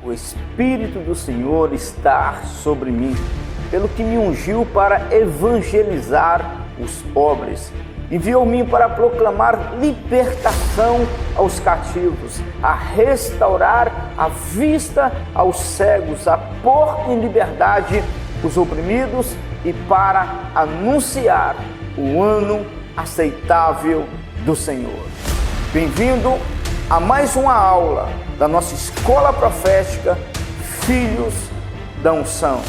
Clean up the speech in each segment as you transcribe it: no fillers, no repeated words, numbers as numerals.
O Espírito do Senhor está sobre mim, pelo que me ungiu para evangelizar os pobres. Enviou-me para proclamar libertação aos cativos, a restaurar a vista aos cegos, a pôr em liberdade os oprimidos e para anunciar o ano aceitável do Senhor. Bem-vindo a mais uma aula da nossa Escola Profética Filhos da Unção.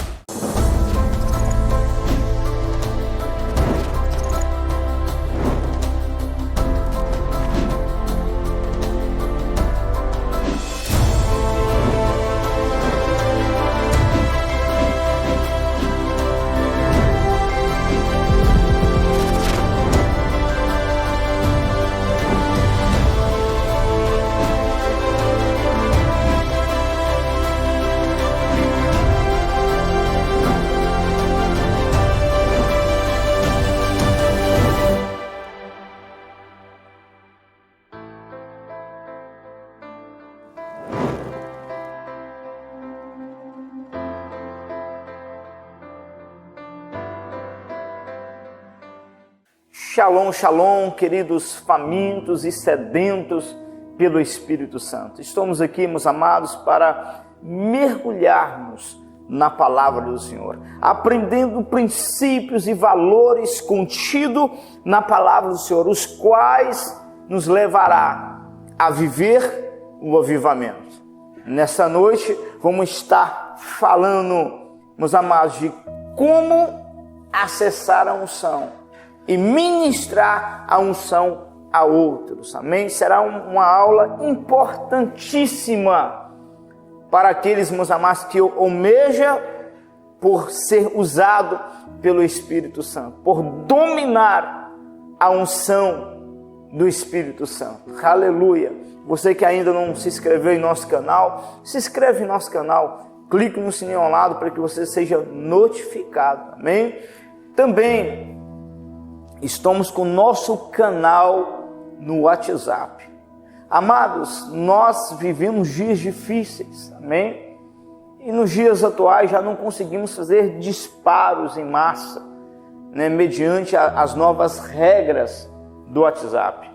Shalom, shalom, queridos famintos e sedentos pelo Espírito Santo. Estamos aqui, meus amados, para mergulharmos na palavra do Senhor, aprendendo princípios e valores contidos na palavra do Senhor, os quais nos levará a viver o avivamento. Nessa noite, vamos estar falando, meus amados, de como acessar a unção e ministrar a unção a outros, amém? Será uma aula importantíssima para aqueles, meus amados, que almejam por ser usado pelo Espírito Santo, por dominar a unção do Espírito Santo. Aleluia! Você que ainda não se inscreveu em nosso canal, se inscreve em nosso canal, clique no sininho ao lado para que você seja notificado, amém? Também estamos com o nosso canal no WhatsApp. Amados, nós vivemos dias difíceis, amém? E nos dias atuais já não conseguimos fazer disparos em massa, né, mediante as novas regras do WhatsApp.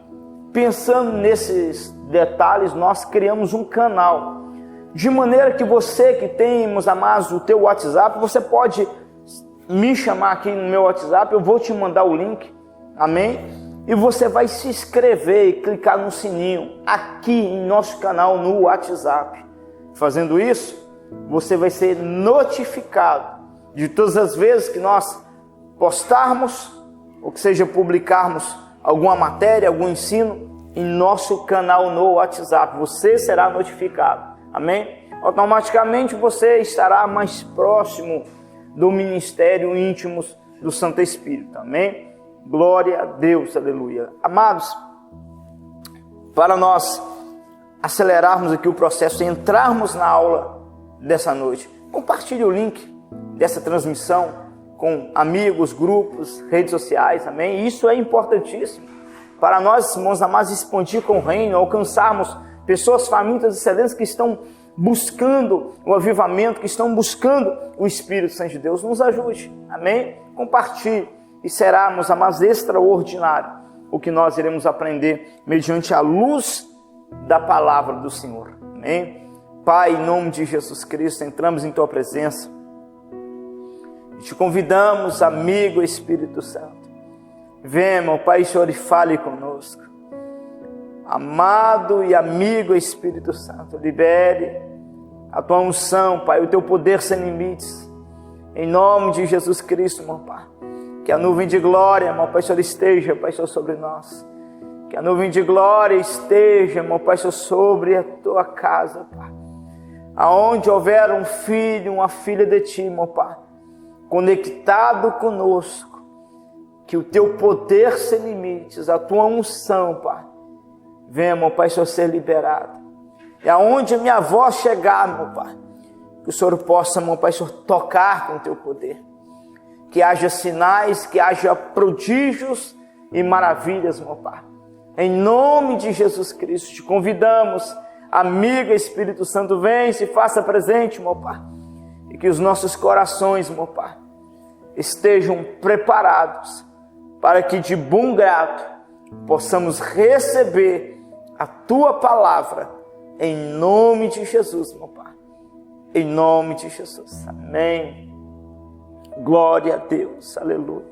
Pensando nesses detalhes, nós criamos um canal, de maneira que você que tem, meus amados, o teu WhatsApp, você pode me chamar aqui no meu WhatsApp, eu vou te mandar o link, amém? E você vai se inscrever e clicar no sininho aqui em nosso canal no WhatsApp. Fazendo isso, você vai ser notificado de todas as vezes que nós postarmos, ou que seja, publicarmos alguma matéria, algum ensino em nosso canal no WhatsApp. Você será notificado, amém? Automaticamente você estará mais próximo do ministério íntimos do Santo Espírito, amém? Glória a Deus, aleluia. Amados, para nós acelerarmos aqui o processo e entrarmos na aula dessa noite, compartilhe o link dessa transmissão com amigos, grupos, redes sociais, amém? Isso é importantíssimo para nós, meus amados, expandir com o reino, alcançarmos pessoas famintas e sedentas que estão buscando o avivamento, que estão buscando o Espírito Santo de Deus. Nos ajude, amém? Compartilhe. E será, meus amados, extraordinário o que nós iremos aprender mediante a luz da palavra do Senhor. Amém? Pai, em nome de Jesus Cristo, entramos em Tua presença e te convidamos, amigo Espírito Santo. Venha, meu Pai, Senhor, e fale conosco. Amado e amigo Espírito Santo, libere a Tua unção, Pai, o Teu poder sem limites. Em nome de Jesus Cristo, meu Pai. Que a nuvem de glória, meu Pai, Senhor, esteja, Pai, Senhor, sobre nós. Que a nuvem de glória esteja, meu Pai, Senhor, sobre a Tua casa, Pai. Aonde houver um filho, uma filha de Ti, meu Pai, conectado conosco, que o Teu poder sem limites, a Tua unção, Pai, venha, meu Pai, Senhor, ser liberado. E aonde a minha voz chegar, meu Pai, que o Senhor possa, meu Pai, Senhor, tocar com o Teu poder. Que haja sinais, que haja prodígios e maravilhas, meu Pai. Em nome de Jesus Cristo, te convidamos amiga. Espírito Santo, vem, se faça presente, meu Pai. E que os nossos corações, meu Pai, estejam preparados para que de bom grado possamos receber a Tua palavra, em nome de Jesus, meu Pai. Em nome de Jesus. Amém. Glória a Deus. Aleluia.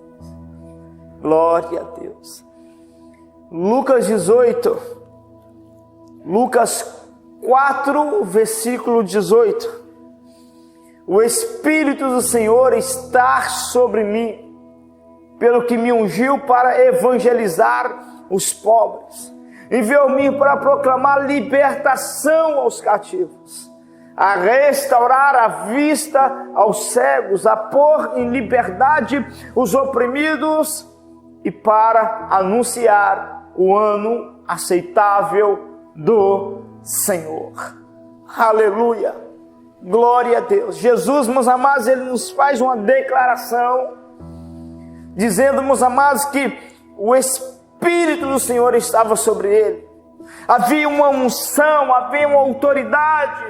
Glória a Deus. Lucas 18. Lucas 4, versículo 18. O Espírito do Senhor está sobre mim, pelo que me ungiu para evangelizar os pobres. Enviou-me para proclamar libertação aos cativos, a restaurar a vista aos cegos, a pôr em liberdade os oprimidos e para anunciar o ano aceitável do Senhor. Aleluia, glória a Deus. Jesus, meus amados, Ele nos faz uma declaração, dizendo, meus amados, que o Espírito do Senhor estava sobre Ele. Havia uma unção, havia uma autoridade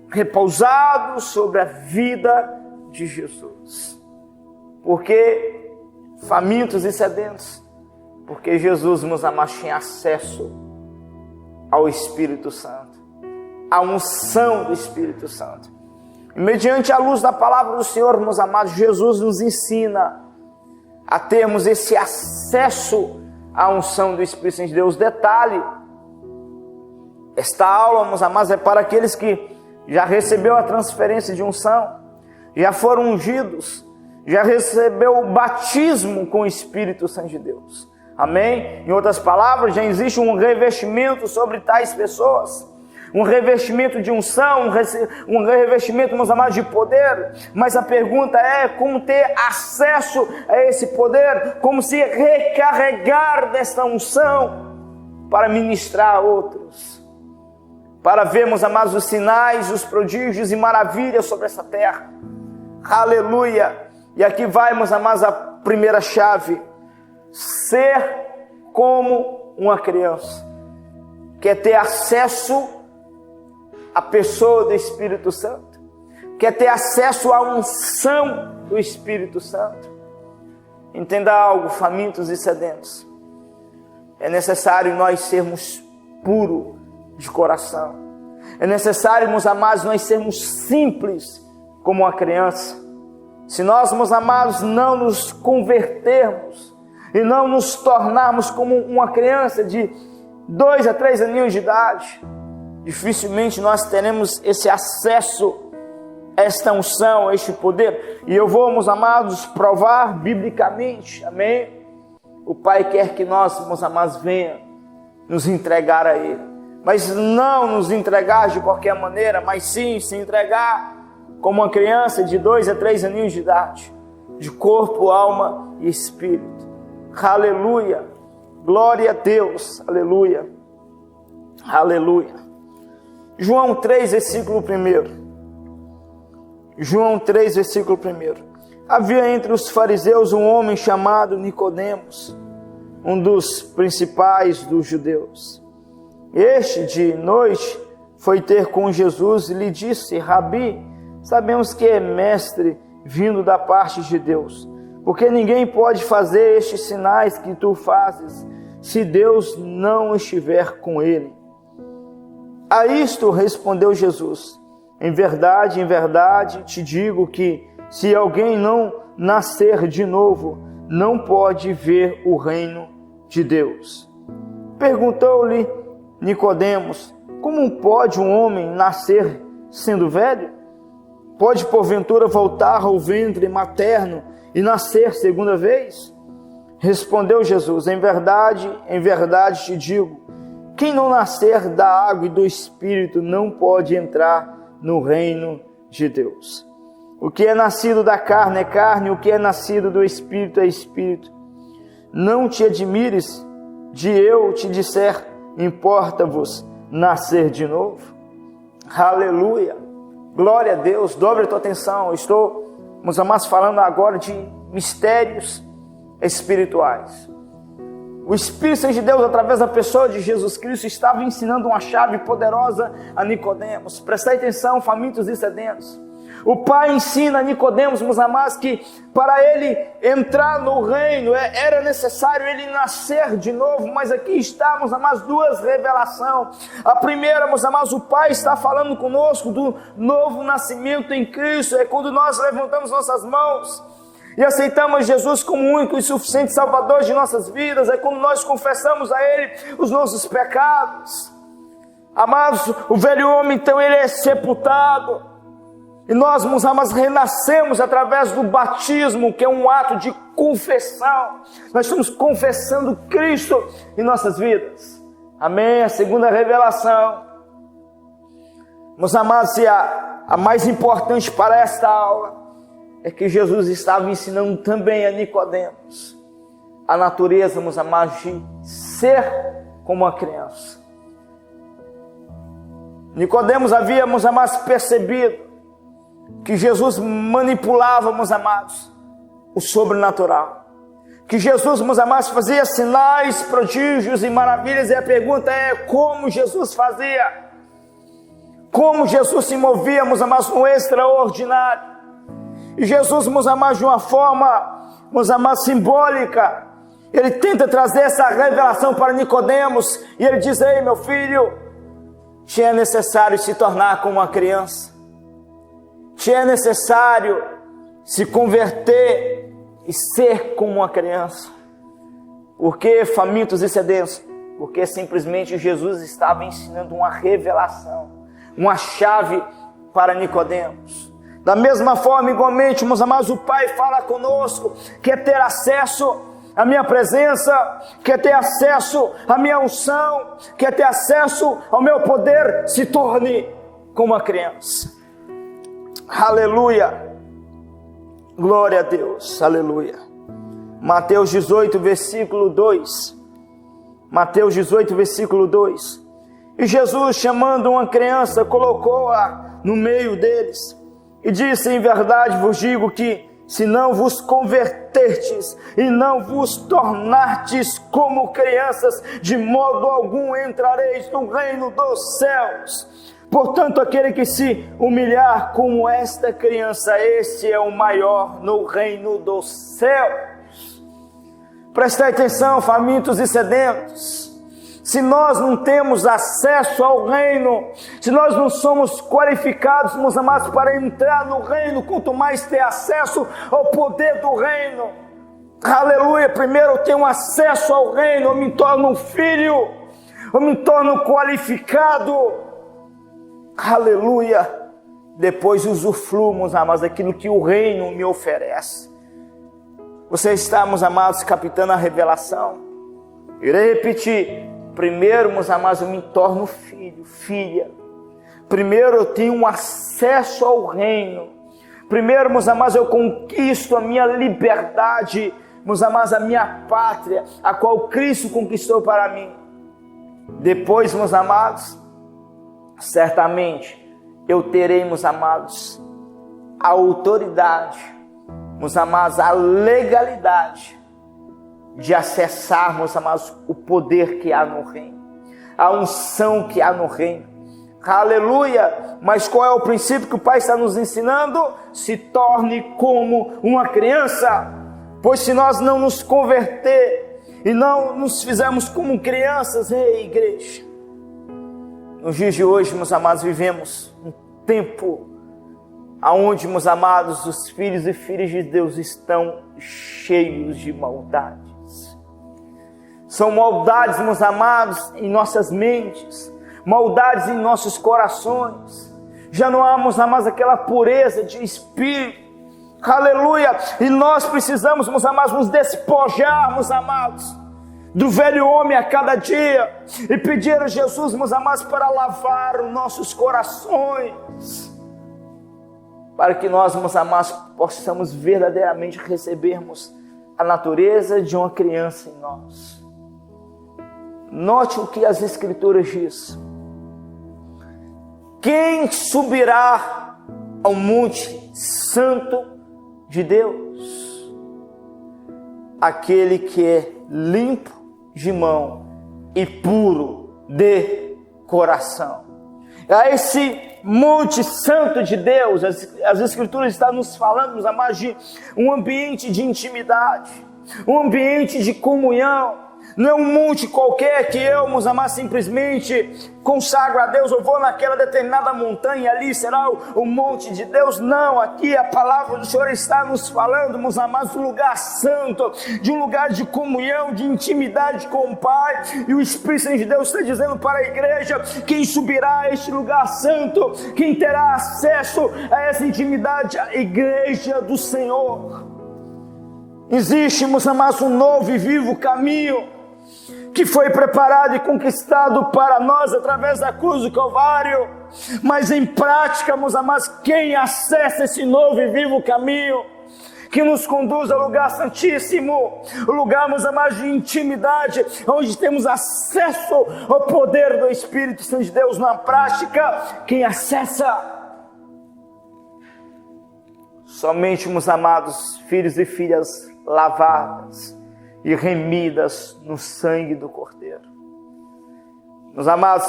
repousado sobre a vida de Jesus. Porque famintos e sedentos, porque Jesus, meus amados, tinha acesso ao Espírito Santo, a unção do Espírito Santo. E mediante a luz da palavra do Senhor, meus amados, Jesus nos ensina a termos esse acesso à unção do Espírito Santo de Deus. Detalhe, esta aula, meus amados, é para aqueles que já recebeu a transferência de unção, já foram ungidos, já recebeu o batismo com o Espírito Santo de Deus. Amém? Em outras palavras, já existe um revestimento sobre tais pessoas, um revestimento de unção, um revestimento, meus amados, de poder. Mas a pergunta é como ter acesso a esse poder, como se recarregar dessa unção para ministrar a outros, para vermos, amados, os sinais, os prodígios e maravilhas sobre essa terra. Aleluia! E aqui vai, meus amados, a primeira chave: ser como uma criança. Quer ter acesso à pessoa do Espírito Santo? Quer ter acesso à unção do Espírito Santo? Entenda algo, famintos e sedentos. É necessário nós sermos puros de coração. É necessário, meus amados, nós sermos simples como uma criança. Se nós, meus amados, não nos convertermos e não nos tornarmos como uma criança de 2 a 3 aninhos de idade, dificilmente nós teremos esse acesso a esta unção, a este poder. E eu vou, meus amados, provar biblicamente, amém? O Pai quer que nós, meus amados, venha nos entregar a Ele. Mas não nos entregar de qualquer maneira, mas sim se entregar como uma criança de 2 a 3 aninhos de idade, de corpo, alma e espírito. Aleluia, glória a Deus, aleluia, aleluia. João 3, versículo 1. João 3, versículo 1. Havia entre os fariseus um homem chamado Nicodemos, um dos principais dos judeus. Este, de noite, foi ter com Jesus e lhe disse: Rabi, sabemos que é mestre vindo da parte de Deus, porque ninguém pode fazer estes sinais que tu fazes, se Deus não estiver com ele. A isto respondeu Jesus: em verdade, te digo que, se alguém não nascer de novo, não pode ver o reino de Deus. Perguntou-lhe Nicodemos: como pode um homem nascer sendo velho? Pode porventura voltar ao ventre materno e nascer segunda vez? Respondeu Jesus: em verdade te digo, quem não nascer da água e do Espírito não pode entrar no reino de Deus. O que é nascido da carne é carne, o que é nascido do Espírito é Espírito. Não te admires de eu te disser: importa-vos nascer de novo? Aleluia, glória a Deus. Dobre a tua atenção. Eu estou, meus amados, falando agora de mistérios espirituais. O Espírito Santo de Deus, através da pessoa de Jesus Cristo, estava ensinando uma chave poderosa a Nicodemos. Prestai atenção, famintos e sedentos. O Pai ensina a Nicodemos, meus amados, que para ele entrar no reino era necessário ele nascer de novo. Mas aqui está, meus amados, duas revelações. A primeira, meus amados, o Pai está falando conosco do novo nascimento em Cristo. É quando nós levantamos nossas mãos e aceitamos Jesus como único e suficiente Salvador de nossas vidas. É quando nós confessamos a Ele os nossos pecados. Amados, o velho homem, então, ele é sepultado. E nós, meus amados, renascemos através do batismo, que é um ato de confessão. Nós estamos confessando Cristo em nossas vidas. Amém? A segunda revelação, meus amados, e a mais importante para esta aula, é que Jesus estava ensinando também a Nicodemos a natureza, meus amados, de ser como uma criança. Nicodemos havia, meus amados, percebido que Jesus manipulava, meus amados, o sobrenatural. Que Jesus, meus amados, fazia sinais, prodígios e maravilhas. E a pergunta é: como Jesus fazia? Como Jesus se movia, meus amados, no extraordinário? E Jesus, meus amados, de uma forma, meus amados, simbólica, ele tenta trazer essa revelação para Nicodemos. E ele diz: ei, meu filho, te é necessário se tornar como uma criança. Te é necessário se converter e ser como uma criança. Por que famintos e sedentos? Porque simplesmente Jesus estava ensinando uma revelação, uma chave para Nicodemos. Da mesma forma, igualmente, meus amados, o Pai fala conosco, quer ter acesso à minha presença, quer ter acesso à minha unção, quer ter acesso ao meu poder. Se torne como uma criança. Aleluia, glória a Deus, aleluia. Mateus 18, versículo 2. Mateus 18, versículo 2. E Jesus, chamando uma criança, colocou-a no meio deles e disse: em verdade vos digo que, se não vos converterdes e não vos tornardes como crianças, de modo algum entrareis no reino dos céus. Portanto, aquele que se humilhar como esta criança, este é o maior no reino dos céus. Prestai atenção, famintos e sedentos. Se nós não temos acesso ao reino, se nós não somos qualificados, meus amados, para entrar no reino, quanto mais ter acesso ao poder do reino. Aleluia, primeiro eu tenho acesso ao reino, eu me torno um filho, eu me torno qualificado. Aleluia, depois usufruo, meus amados, daquilo que o reino me oferece. Você está, meus amados, captando a revelação? Irei repetir. Primeiro, meus amados, eu me torno filho, filha. Primeiro eu tenho um acesso ao reino. Primeiro, meus amados, eu conquisto a minha liberdade, meus amados, a minha pátria, a qual Cristo conquistou para mim. Depois, meus amados, certamente eu terei, meus amados, a autoridade, meus amados, a legalidade de acessar, meus amados, o poder que há no reino, a unção que há no reino. Aleluia! Mas qual é o princípio que o Pai está nos ensinando? Se torne como uma criança. Pois se nós não nos converter e não nos fizermos como crianças, ei, igreja, nos dias de hoje, meus amados, vivemos um tempo onde, meus amados, os filhos e filhas de Deus estão cheios de maldades. São maldades, meus amados, em nossas mentes, maldades em nossos corações. Já não há, meus amados, aquela pureza de espírito. Aleluia! E nós precisamos, meus amados, nos despojar, meus amados, do velho homem a cada dia, e pedir a Jesus, meus amados, para lavar os nossos corações, para que nós, meus amados, possamos verdadeiramente recebermos a natureza de uma criança em nós. Note o que as Escrituras dizem: quem subirá ao monte santo de Deus? Aquele que é limpo de mão e puro de coração. A esse monte santo de Deus, as Escrituras estão nos falando, meus amados, de um ambiente de intimidade, um ambiente de comunhão. Não é um monte qualquer que eu, meus amados, simplesmente consagro a Deus, eu vou naquela determinada montanha e ali será o monte de Deus. Não, aqui a palavra do Senhor está nos falando, meus amados, de um lugar santo, de um lugar de comunhão, de intimidade com o Pai. E o Espírito Santo de Deus está dizendo para a igreja: quem subirá a este lugar santo, quem terá acesso a essa intimidade, a igreja do Senhor. Existe, meus amados, um novo e vivo caminho que foi preparado e conquistado para nós através da cruz do Calvário, mas em prática, meus amados, quem acessa esse novo e vivo caminho, que nos conduz ao lugar santíssimo, o lugar, meus amados, de intimidade, onde temos acesso ao poder do Espírito Santo de Deus na prática, quem acessa? Somente, meus amados, filhos e filhas lavadas e remidas no sangue do Cordeiro. Meus amados,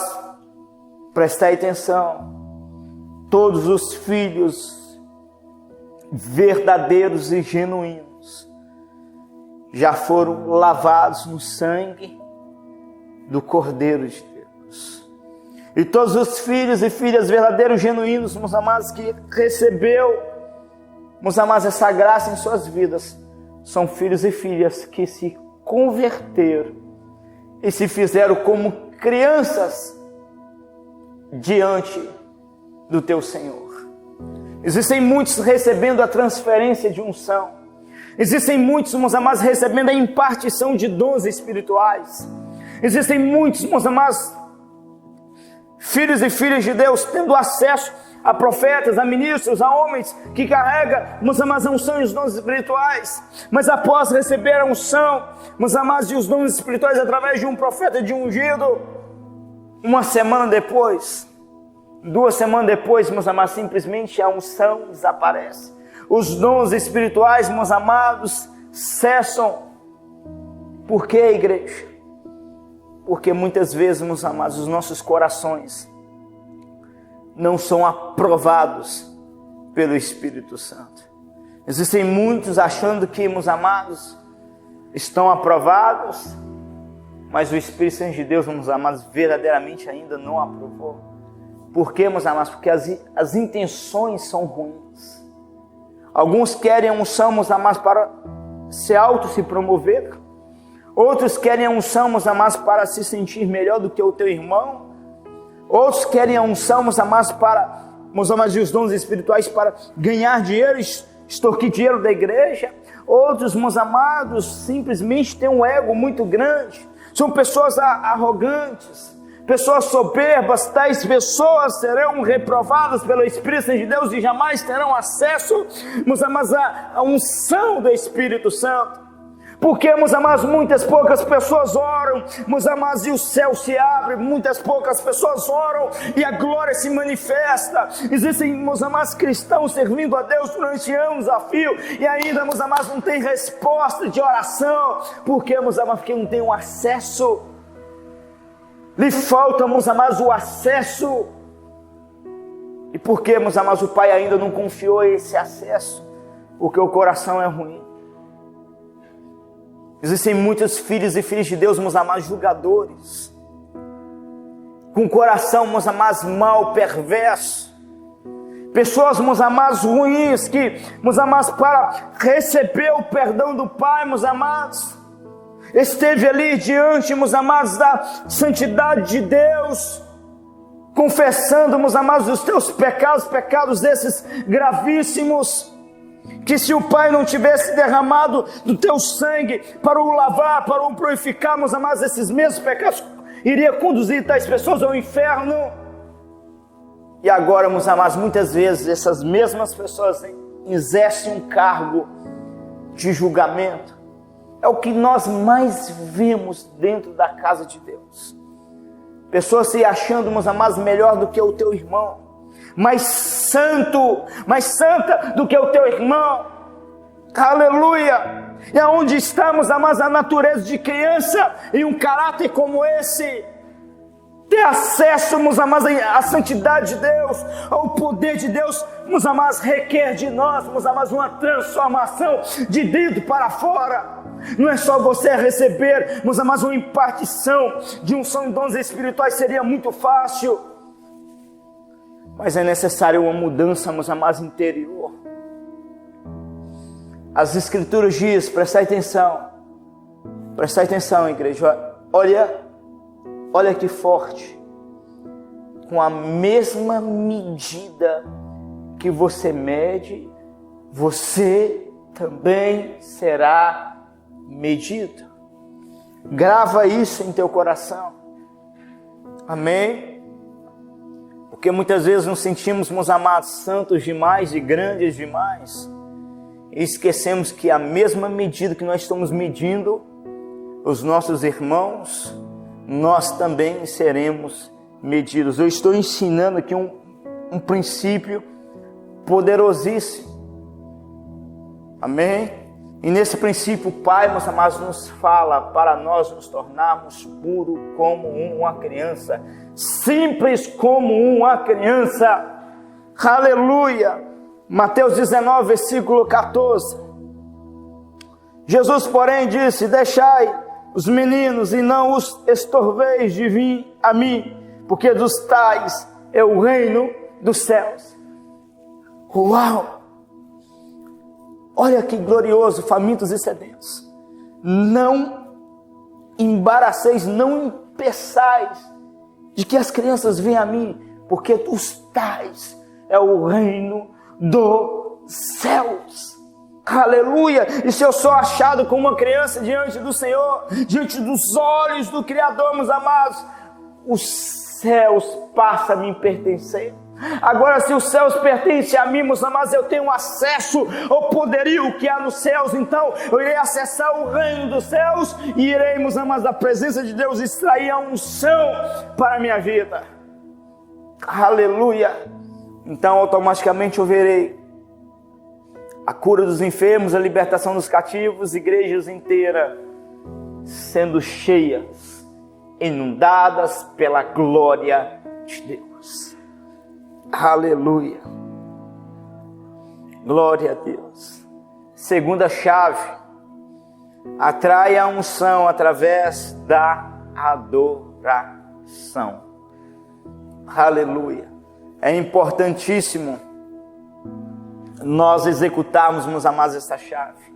prestai atenção, todos os filhos verdadeiros e genuínos já foram lavados no sangue do Cordeiro de Deus. E todos os filhos e filhas verdadeiros e genuínos, meus amados, que recebeu, meus amados, essa graça em suas vidas, são filhos e filhas que se converteram e se fizeram como crianças diante do teu Senhor. Existem muitos recebendo a transferência de unção. Existem muitos, meus amados, recebendo a impartição de dons espirituais. Existem muitos, meus amados, filhos e filhas de Deus tendo acesso a profetas, a ministros, a homens que carregam, meus amados, a unção e os dons espirituais. Mas após receber a unção, meus amados, e os dons espirituais através de um profeta, de um ungido, uma semana depois, 2 semanas depois, meus amados, simplesmente a unção desaparece. Os dons espirituais, meus amados, cessam. Por que, igreja? Porque muitas vezes, meus amados, os nossos corações não são aprovados pelo Espírito Santo. Existem muitos achando que, meus amados, estão aprovados, mas o Espírito Santo de Deus, meus amados, verdadeiramente ainda não aprovou. Por quê, meus amados? Porque as intenções são ruins. Alguns querem a unção, meus amados, para se promover. Outros querem a unção, meus amados, para se sentir melhor do que o teu irmão. Outros querem a unção, meus amados, meus amados, e os dons espirituais para ganhar dinheiro, extorquir dinheiro da igreja. Outros, meus amados, simplesmente têm um ego muito grande. São pessoas arrogantes, pessoas soberbas. Tais pessoas serão reprovadas pelo Espírito Santo de Deus e jamais terão acesso, meus amados, à unção do Espírito Santo. Porque, meus amados, muitas poucas pessoas oram, meus amados, e o céu se abre, muitas poucas pessoas oram e a glória se manifesta. Existem, meus amados, cristãos servindo a Deus durante anos a fio e ainda, meus amados, não tem resposta de oração. Por quê, meus amados? Porque não tem um acesso. Lhe falta, meus amados, o acesso. E por que, meus amados, o Pai ainda não confiou esse acesso? Porque o coração é ruim. Existem muitos filhos e filhas de Deus, meus amados, julgadores, com coração, meus amados, mal, perverso. Pessoas, meus amados, ruins, que, meus amados, para receber o perdão do Pai, meus amados, esteve ali diante, meus amados, da santidade de Deus, confessando, meus amados, os teus pecados esses gravíssimos, que se o Pai não tivesse derramado do teu sangue para o lavar, para o purificar, meus amados, esses mesmos pecados iria conduzir tais pessoas ao inferno. E agora, meus amados, muitas vezes essas mesmas pessoas exercem um cargo de julgamento. É o que nós mais vemos dentro da casa de Deus. Pessoas se achando, meus amados, melhor do que o teu irmão, mais santo, mais santa do que o teu irmão. Aleluia! E aonde estamos, amados, a natureza de criança e um caráter como esse, ter acesso, meus amados, à santidade de Deus, ao poder de Deus, meus amados, requer de nós, meus amados, uma transformação de dentro para fora. Não é só você receber, meus amados, uma impartição de unção e dons espirituais, seria muito fácil, mas é necessário uma mudança, meus amados, interior. As Escrituras dizem, prestai atenção, igreja, olha que forte, com a mesma medida que você mede, você também será medido. Grava isso em teu coração, amém? Porque muitas vezes nos sentimos, meus amados, santos demais e grandes demais, e esquecemos que a mesma medida que nós estamos medindo os nossos irmãos, nós também seremos medidos. Eu estou ensinando aqui um princípio poderosíssimo, amém? E nesse princípio o Pai, meus amados, nos fala para nós nos tornarmos puros como uma criança, simples como uma criança. Aleluia! Mateus 19, versículo 14. Jesus, porém, disse: deixai os meninos e não os estorveis de vir a mim, porque dos tais é o reino dos céus. Uau! Olha que glorioso, famintos e sedentos. Não embaraceis, não impeçais de que as crianças venham a mim, porque dos tais é o reino dos céus. Aleluia! E se eu sou achado como uma criança diante do Senhor, diante dos olhos do Criador, meus amados, os céus passam a me pertencer. Agora, se os céus pertencem a mim, meus amados, eu tenho acesso ao poderio que há nos céus. Então eu irei acessar o reino dos céus e irei, meus amados, da presença de Deus, extrair a unção para a minha vida. Aleluia! Então automaticamente eu verei a cura dos enfermos, a libertação dos cativos, igrejas inteiras sendo cheias, inundadas pela glória de Deus. Aleluia! Glória a Deus. Segunda chave: atrai a unção através da adoração. Aleluia! É importantíssimo nós executarmos, meus amados, essa chave.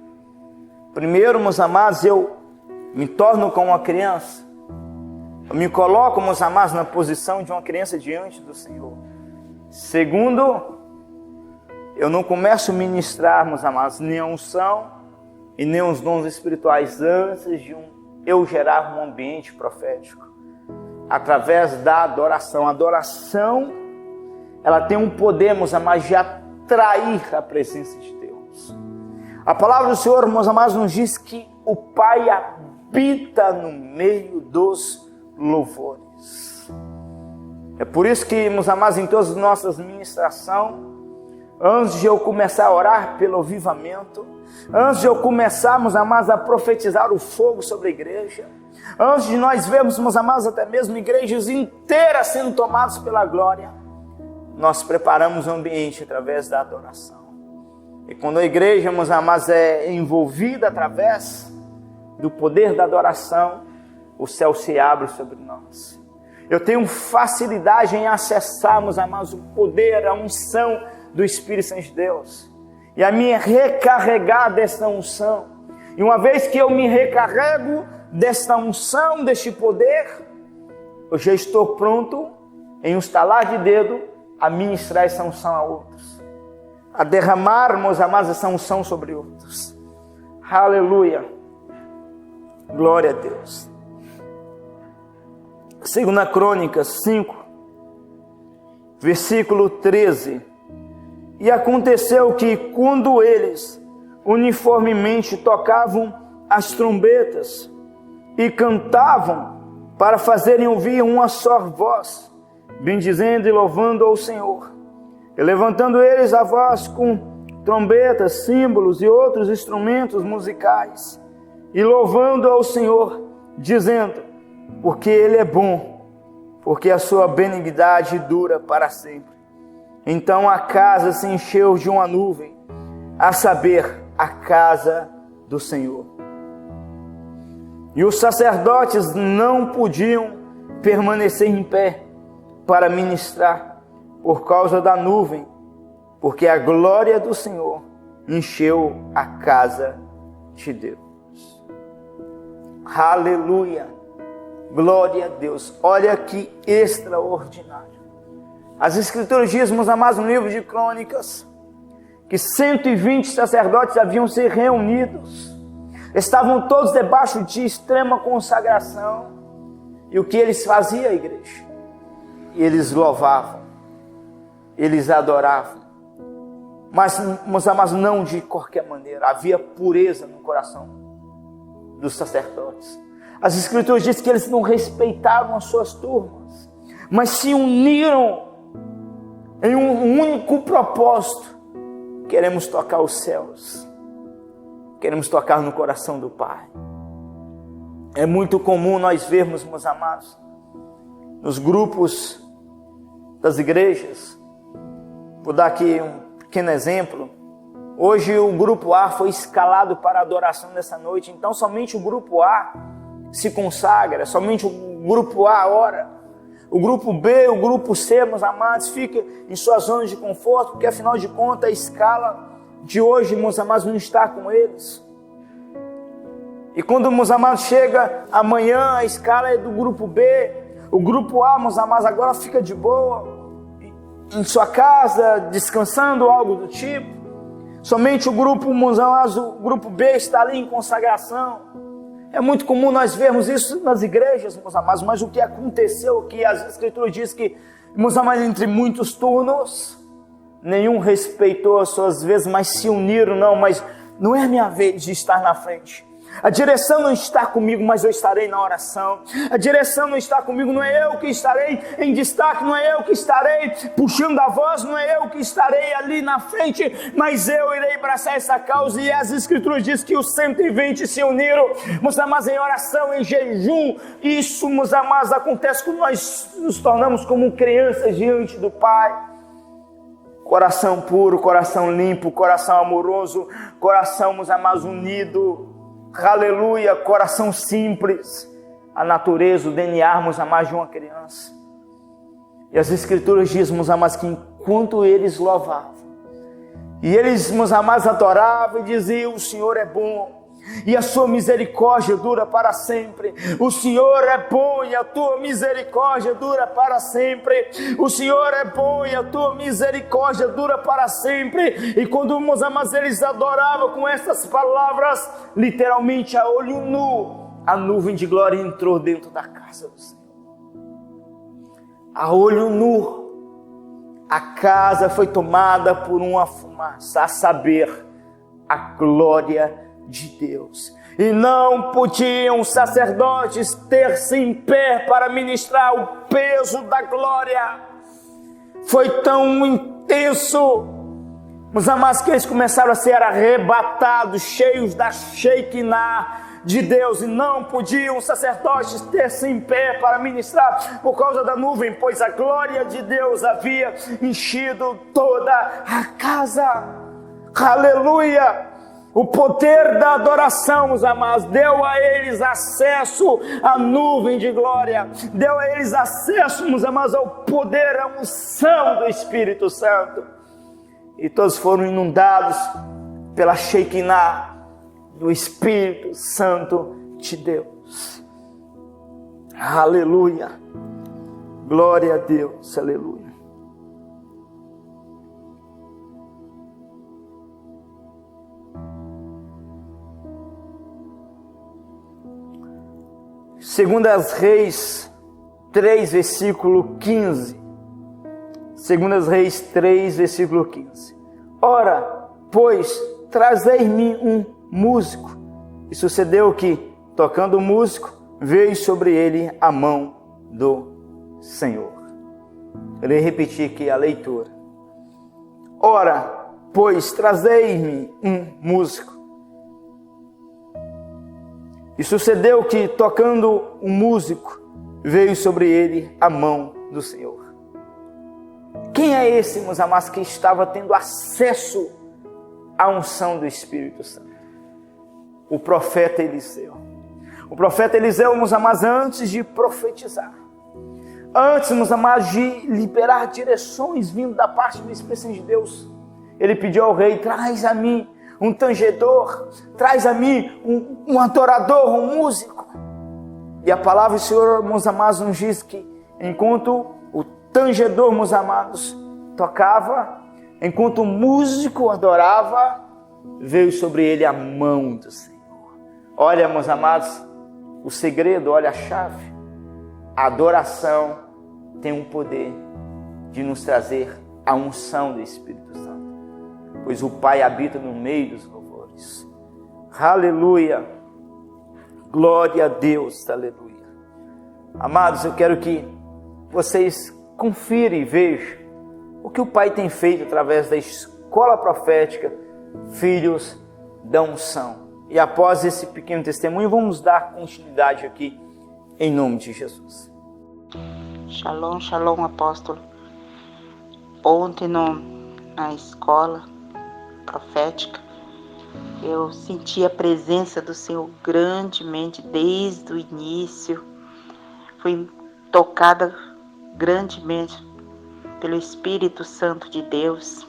Primeiro, meus amados, eu me torno como uma criança. Eu me coloco, meus amados, na posição de uma criança diante do Senhor. Segundo, eu não começo a ministrar, meus amados, nem a unção e nem os dons espirituais antes de eu gerar um ambiente profético. Através da adoração. A adoração, ela tem um poder, meus amados, de atrair a presença de Deus. A palavra do Senhor, meus amados, nos diz que o Pai habita no meio dos louvores. É por isso que, meus amados, em todas as nossas ministrações, antes de eu começar a orar pelo avivamento, antes de eu começar, meus amados, a profetizar o fogo sobre a igreja, antes de nós vermos, meus amados, até mesmo igrejas inteiras sendo tomadas pela glória, nós preparamos o ambiente através da adoração. E quando a igreja, meus amados, é envolvida através do poder da adoração, o céu se abre sobre nós. Eu tenho facilidade em acessar, meus amados, o poder, a unção do Espírito Santo de Deus. E a me recarregar dessa unção. E uma vez que eu me recarrego desta unção, deste poder, eu já estou pronto, em um estalar de dedo, a ministrar essa unção a outros. A derramar, meus amados, essa unção sobre outros. Aleluia! Glória a Deus. 2 Crônicas 5, versículo 13. E aconteceu que, quando eles uniformemente tocavam as trombetas e cantavam para fazerem ouvir uma só voz, bendizendo e louvando ao Senhor, e levantando eles a voz com trombetas, símbolos e outros instrumentos musicais, e louvando ao Senhor, dizendo: porque Ele é bom, porque a sua benignidade dura para sempre. Então a casa se encheu de uma nuvem, a saber, a casa do Senhor. E os sacerdotes não podiam permanecer em pé para ministrar por causa da nuvem, porque a glória do Senhor encheu a casa de Deus. Aleluia! Glória a Deus! Olha que extraordinário. As Escrituras dizem, meus amados, no livro de Crônicas, que 120 sacerdotes haviam se reunidos, estavam todos debaixo de extrema consagração. E o que eles faziam, igreja? Eles louvavam, eles adoravam, mas, meus amados, não de qualquer maneira. Havia pureza no coração dos sacerdotes. As Escrituras dizem que eles não respeitavam as suas turmas, mas se uniram em um único propósito: queremos tocar os céus, queremos tocar no coração do Pai. É muito comum nós vermos, meus amados, nos grupos das igrejas. Vou dar aqui um pequeno exemplo. Hoje o grupo A foi escalado para a adoração nessa noite, então somente o grupo A se consagra, somente o grupo A ora. O grupo B, o grupo C, meus amados, fica em sua zona de conforto, porque afinal de contas a escala de hoje, meus amados, não está com eles. E quando, meus amados, chega amanhã, a escala é do grupo B. O grupo A, meus amados, agora fica de boa, em sua casa, descansando, algo do tipo. Somente o grupo, meus amados, o grupo B está ali em consagração. É muito comum nós vermos isso nas igrejas, meus amados, mas o que aconteceu, que as Escrituras dizem que, meus amados, entre muitos turnos, nenhum respeitou as suas vezes, mas se uniram. Não, mas não é a minha vez de estar na frente. A direção não está comigo, mas eu estarei na oração. A direção não está comigo, não é eu que estarei em destaque, não é eu que estarei puxando a voz, não é eu que estarei ali na frente, mas eu irei abraçar essa causa. E as Escrituras dizem que os 120 se uniram, meus amados, em oração, em jejum. Isso, meus amados, acontece quando nós nos tornamos como crianças diante do Pai. Coração puro, coração limpo, coração amoroso, coração, meus amados, unido. Aleluia, coração simples, a natureza, o DNA, meus amados, de uma criança. E as Escrituras dizem, meus amados, que enquanto eles louvavam, e eles, meus amados, adoravam e diziam: o Senhor é bom, e a sua misericórdia dura para sempre. O Senhor é bom e a tua misericórdia dura para sempre. O Senhor é bom e a tua misericórdia dura para sempre. E quando, meus amados, eles adoravam com essas palavras, literalmente a olho nu, a nuvem de glória entrou dentro da casa do Senhor. A olho nu, a casa foi tomada por uma fumaça, a saber, a glória de Deus. E não podiam os sacerdotes ter-se em pé para ministrar o peso da glória. Foi tão intenso, meus amados, que eles começaram a ser arrebatados, cheios da Shekinah de Deus, e não podiam os sacerdotes ter-se em pé para ministrar por causa da nuvem, pois a glória de Deus havia enchido toda a casa. Aleluia! O poder da adoração, meus amados, deu a eles acesso à nuvem de glória, deu a eles acesso, meus amados, ao poder, à unção do Espírito Santo. E todos foram inundados pela Shekinah do Espírito Santo de Deus. Aleluia! Glória a Deus, aleluia! Segundas Reis 3, versículo 15. Segundas Reis 3, versículo 15. Ora, pois, trazei-me um músico. E sucedeu que, tocando o músico, veio sobre ele a mão do Senhor. Eu irei repetir aqui a leitura. Ora, pois trazei-me um músico. E sucedeu que, tocando um músico, veio sobre ele a mão do Senhor. Quem é esse, meus amados, que estava tendo acesso à unção do Espírito Santo? O profeta Eliseu. O profeta Eliseu, meus amados, antes de profetizar, antes, meus amados, de liberar direções vindo da parte do Espírito Santo de Deus, ele pediu ao rei: traz a mim um tangedor, traz a mim um adorador, um músico. E a palavra do Senhor, meus amados, nos diz que enquanto o tangedor, meus amados, tocava, enquanto o músico adorava, veio sobre ele a mão do Senhor. Olha, meus amados, o segredo, olha a chave. A adoração tem um poder de nos trazer a unção do Espírito Santo, pois o Pai habita no meio dos louvores. Aleluia! Glória a Deus, aleluia. Amados, eu quero que vocês confiram e vejam o que o Pai tem feito através da escola profética Filhos da Unção. E após esse pequeno testemunho, vamos dar continuidade aqui, em nome de Jesus. Shalom, shalom, apóstolo. Ontem na escola profética, eu senti a presença do Senhor grandemente desde o início. Fui tocada grandemente pelo Espírito Santo de Deus.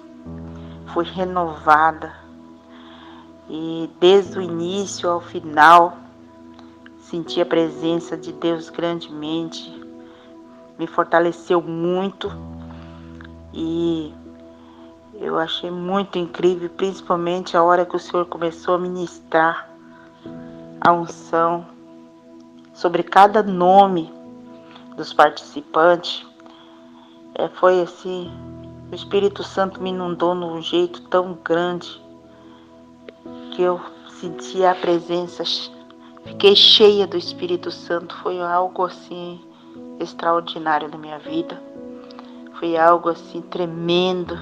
Fui renovada. E desde o início ao final, senti a presença de Deus grandemente. Me fortaleceu muito. E eu achei muito incrível, principalmente a hora que o Senhor começou a ministrar a unção sobre cada nome dos participantes. Foi assim, o Espírito Santo me inundou num jeito tão grande que eu senti a presença, fiquei cheia do Espírito Santo. Foi algo assim extraordinário na minha vida, foi algo assim tremendo.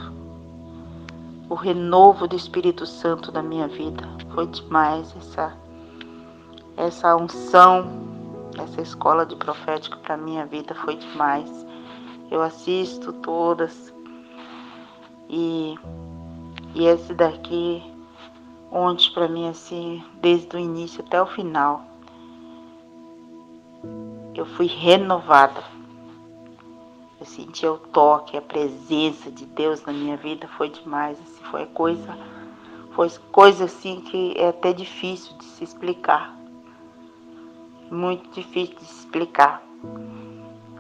O renovo do Espírito Santo na minha vida foi demais. Essa unção, essa escola de profética para minha vida foi demais. Eu assisto todas e esse daqui, onde para mim assim, desde o início até o final, eu fui renovada. Eu senti o toque, a presença de Deus na minha vida, foi demais. Assim, foi coisa assim que é até difícil de se explicar. Muito difícil de se explicar.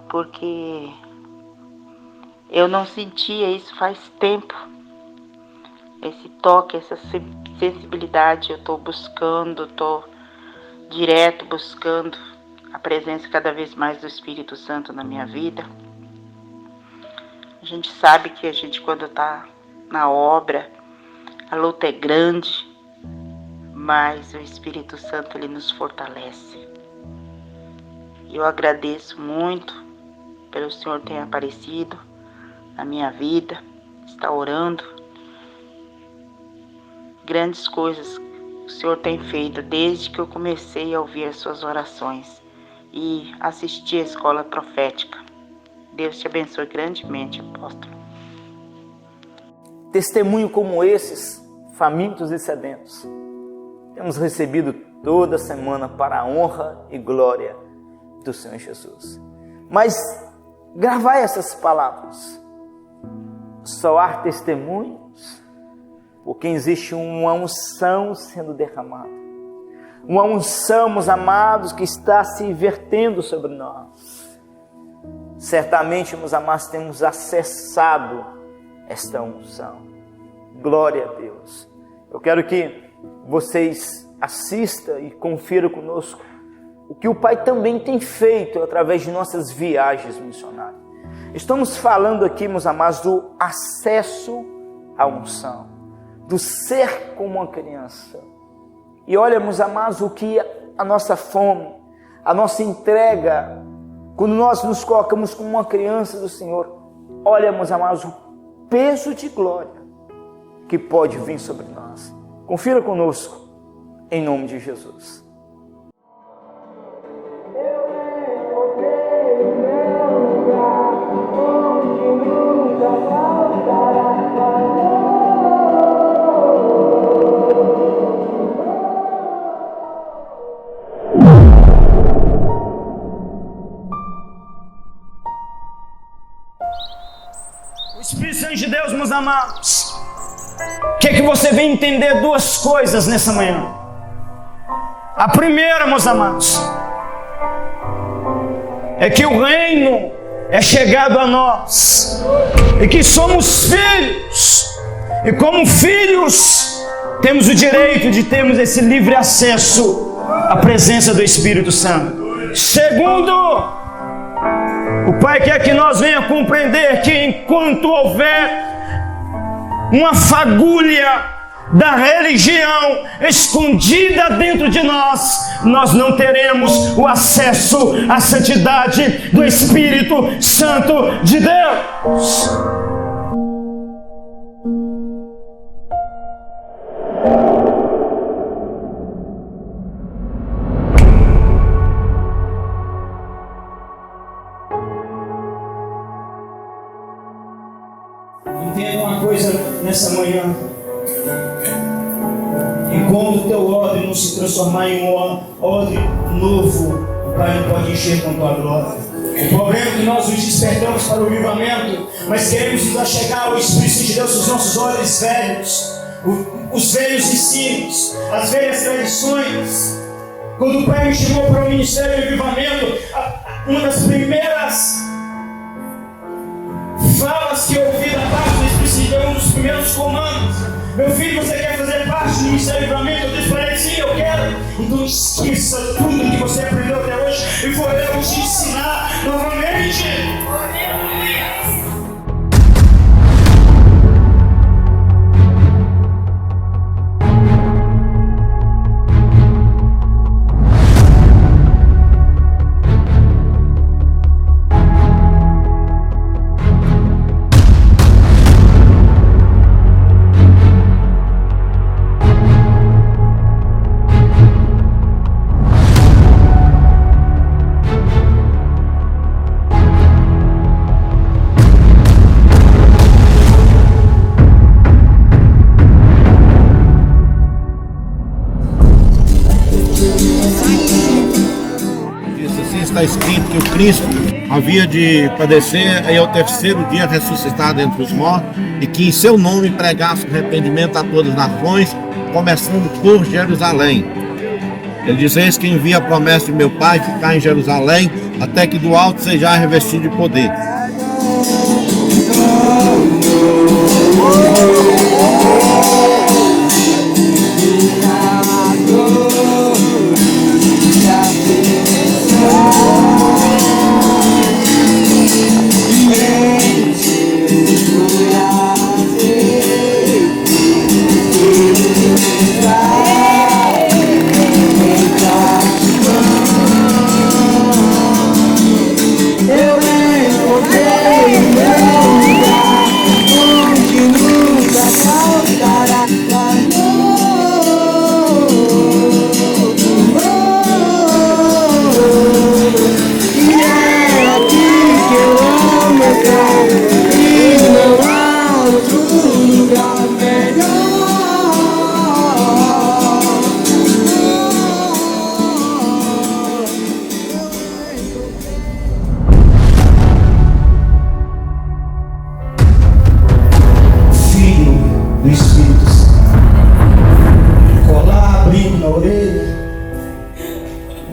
Porque eu não sentia isso faz tempo. Esse toque, essa sensibilidade, eu estou buscando, estou direto buscando a presença cada vez mais do Espírito Santo na minha vida. A gente sabe que a gente, quando está na obra, a luta é grande, mas o Espírito Santo, ele nos fortalece. E eu agradeço muito pelo Senhor ter aparecido na minha vida, está orando. Grandes coisas o Senhor tem feito desde que eu comecei a ouvir as suas orações e assistir a escola profética. Deus te abençoe grandemente, apóstolo. Testemunho como esses, famintos e sedentos, temos recebido toda semana para a honra e glória do Senhor Jesus. Mas gravar essas palavras, soar testemunhos, porque existe uma unção sendo derramada. Uma unção, meus amados, que está se vertendo sobre nós. Certamente, meus amados, temos acessado esta unção. Glória a Deus. Eu quero que vocês assistam e confiram conosco o que o Pai também tem feito através de nossas viagens missionárias. Estamos falando aqui, meus amados, do acesso à unção, do ser como uma criança. E olha, meus amados, o que a nossa fome, a nossa entrega, quando nós nos colocamos como uma criança do Senhor, olha, meus amados, o peso de glória que pode vir sobre nós. Confira conosco, em nome de Jesus. O Espírito Santo de Deus, meus amados, quer que você venha entender duas coisas nessa manhã. A primeira, meus amados, é que o reino é chegado a nós e que somos filhos, e como filhos temos o direito de termos esse livre acesso à presença do Espírito Santo. Segundo, o Pai quer que nós venhamos compreender que enquanto houver uma fagulha da religião escondida dentro de nós, nós não teremos o acesso à santidade do Espírito Santo de Deus. Entenda uma coisa nessa manhã. Enquanto o teu odre não se transformar em um odre novo, o Pai não pode encher com tua glória. O problema é que nós nos despertamos para o avivamento, mas queremos nos achegar ao Espírito de Deus com os nossos odres velhos, os velhos ensinos, as velhas tradições. Quando o Pai me chamou para o ministério de avivamento, uma das primeiras falas que eu ouvi da parte do Espírito de Deus, um dos primeiros comandos: meu filho, você quer fazer parte do ministério de livramento? Eu disse para ele: sim, eu quero. Então esqueça tudo que você aprendeu até hoje e vou eu te ensinar novamente. Está escrito que o Cristo havia de padecer e ao terceiro dia ressuscitar dentre os mortos, e que em seu nome pregasse arrependimento a todas as nações, começando por Jerusalém. Ele diz: eis que envia a promessa de meu Pai ficar em Jerusalém, até que do alto seja revestido de poder.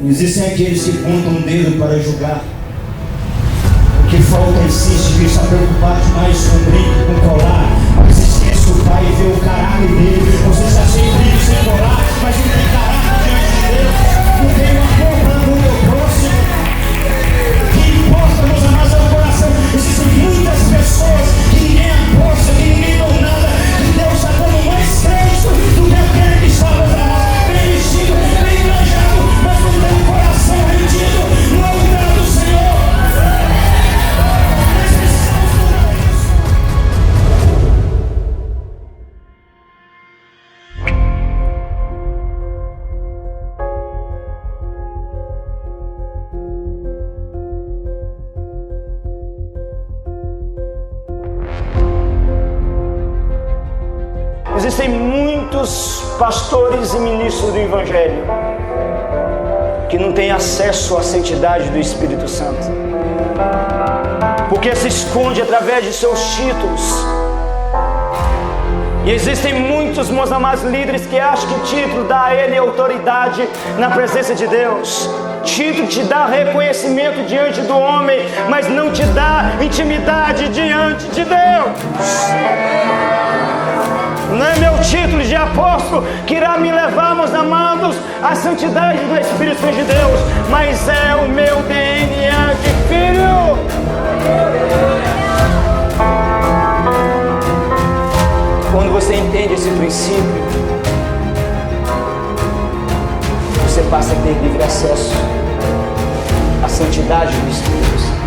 Existem aqueles que apontam um dedo para julgar. O que falta insiste que está preocupado demais com o brinco, com o colar, mas esquece o Pai e vê o caráter dele. Você está sem brinco, sem colar, mas não tem caráter diante de Deus. Não tem uma compra no meu próximo. O que importa, meus amados, é o coração. Existem muitas pessoas que ninguém aposta, que ninguém dão nada, que Deus está dando mais crédito do que aquele que estava bem vestido, bem engajado, mas não tem o coração rendido no altar do Senhor. muitos pastores e ministros do Evangelho que não têm acesso à santidade do Espírito Santo, porque se esconde através de seus títulos. E existem muitos, meus amados líderes, que acham que título dá a ele autoridade na presença de Deus. Título te dá reconhecimento diante do homem, mas não te dá intimidade diante de Deus. Não é meu título de apóstolo que irá me levar, meus amados, à santidade do Espírito Santo de Deus, mas é o meu DNA de filho. Quando você entende esse princípio, você passa a ter livre acesso à santidade do Espírito Santo.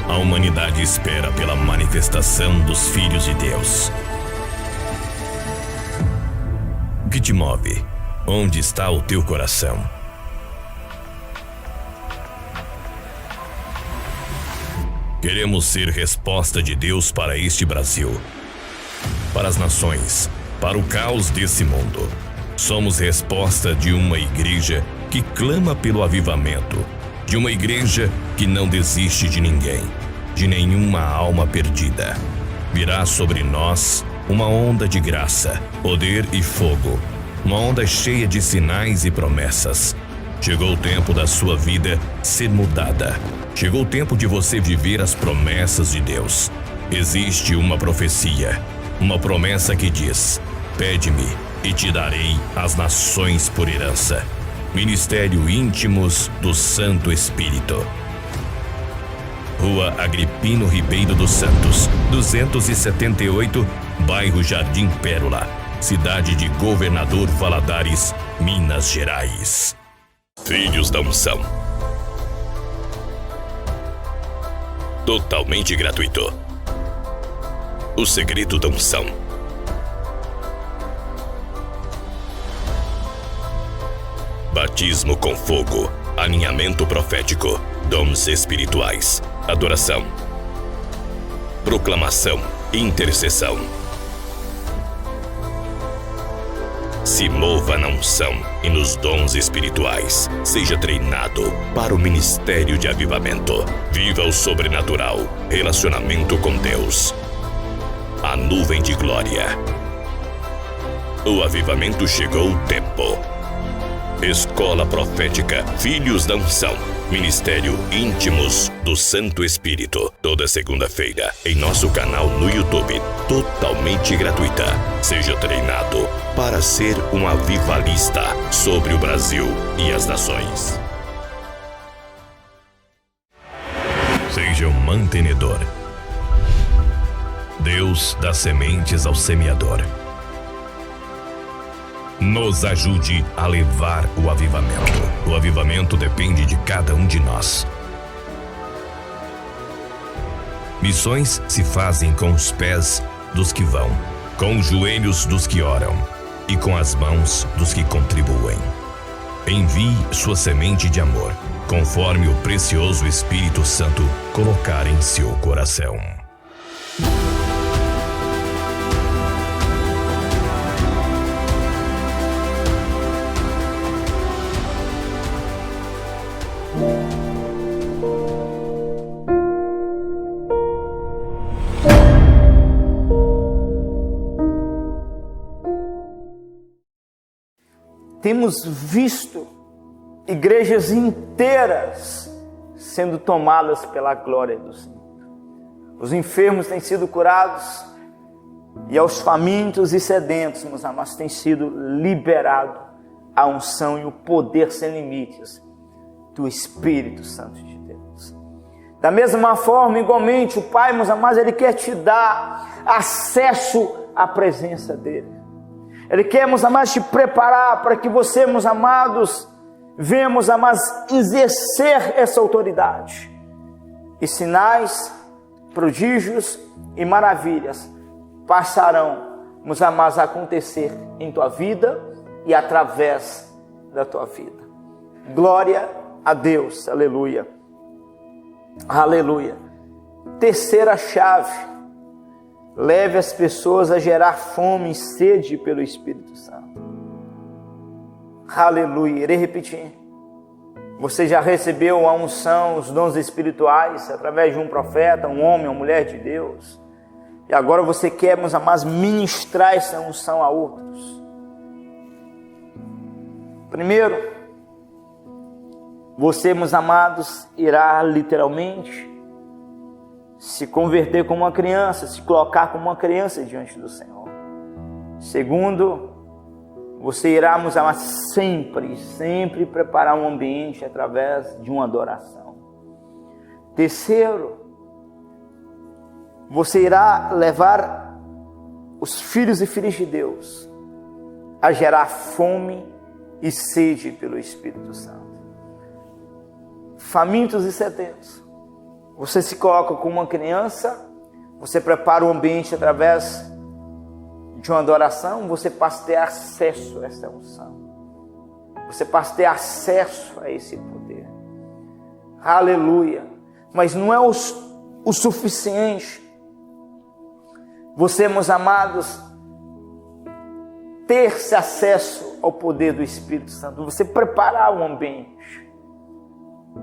A humanidade espera pela manifestação dos filhos de Deus. O que te move? Onde está o teu coração? Queremos ser resposta de Deus para este Brasil, para as nações, para o caos desse mundo. Somos resposta de uma igreja que clama pelo avivamento, de uma igreja que não desiste de ninguém, de nenhuma alma perdida. Virá sobre nós uma onda de graça, poder e fogo, uma onda cheia de sinais e promessas. Chegou o tempo da sua vida ser mudada. Chegou o tempo de você viver as promessas de Deus. Existe uma profecia, uma promessa que diz: pede-me e te darei as nações por herança. Ministério Íntimos do Santo Espírito. Rua Agripino Ribeiro dos Santos, 278, bairro Jardim Pérola, cidade de Governador Valadares, Minas Gerais. Filhos da Unção. Totalmente gratuito. O segredo da unção. Batismo com fogo, alinhamento profético, dons espirituais, adoração, proclamação, intercessão. Se mova na unção e nos dons espirituais. Seja treinado para o ministério de avivamento. Viva o sobrenatural, relacionamento com Deus. A nuvem de glória. O avivamento chegou o tempo. Escola Profética Filhos da Unção. Ministério Íntimos do Santo Espírito. Toda segunda-feira em nosso canal no YouTube. Totalmente gratuita. Seja treinado para ser um avivalista sobre o Brasil e as nações. Seja um mantenedor. Deus dá sementes ao semeador. Nos ajude a levar o avivamento. O avivamento depende de cada um de nós. Missões se fazem com os pés dos que vão, com os joelhos dos que oram e com as mãos dos que contribuem. Envie sua semente de amor, conforme o precioso Espírito Santo colocar em seu coração. Temos visto igrejas inteiras sendo tomadas pela glória do Senhor. Os enfermos têm sido curados e aos famintos e sedentos, meus amados, tem sido liberado a unção e o poder sem limites do Espírito Santo de Deus. Da mesma forma, igualmente, o Pai, meus amados, Ele quer te dar acesso à presença dEle. Ele quer, meus amados, te preparar para que você, meus amados, venha, meus amados, exercer essa autoridade. E sinais, prodígios e maravilhas passarão, meus amados, a acontecer em tua vida e através da tua vida. Glória a Deus, aleluia. Aleluia. Terceira chave. Leve as pessoas a gerar fome e sede pelo Espírito Santo. Aleluia. Irei repetir. Você já recebeu a unção, os dons espirituais, através de um profeta, um homem, uma mulher de Deus. E agora você quer, meus amados, ministrar essa unção a outros. Primeiro, você, meus amados, irá literalmente se converter como uma criança, se colocar como uma criança diante do Senhor. Segundo, você irá, meus amados, sempre preparar um ambiente através de uma adoração. Terceiro, você irá levar os filhos e filhas de Deus a gerar fome e sede pelo Espírito Santo. Famintos e sedentos. Você se coloca como uma criança, você prepara o ambiente através de uma adoração, você passa a ter acesso a essa unção. Você passa a ter acesso a esse poder. Aleluia. Mas não é o suficiente. Você, meus amados, ter esse acesso ao poder do Espírito Santo, você preparar o ambiente,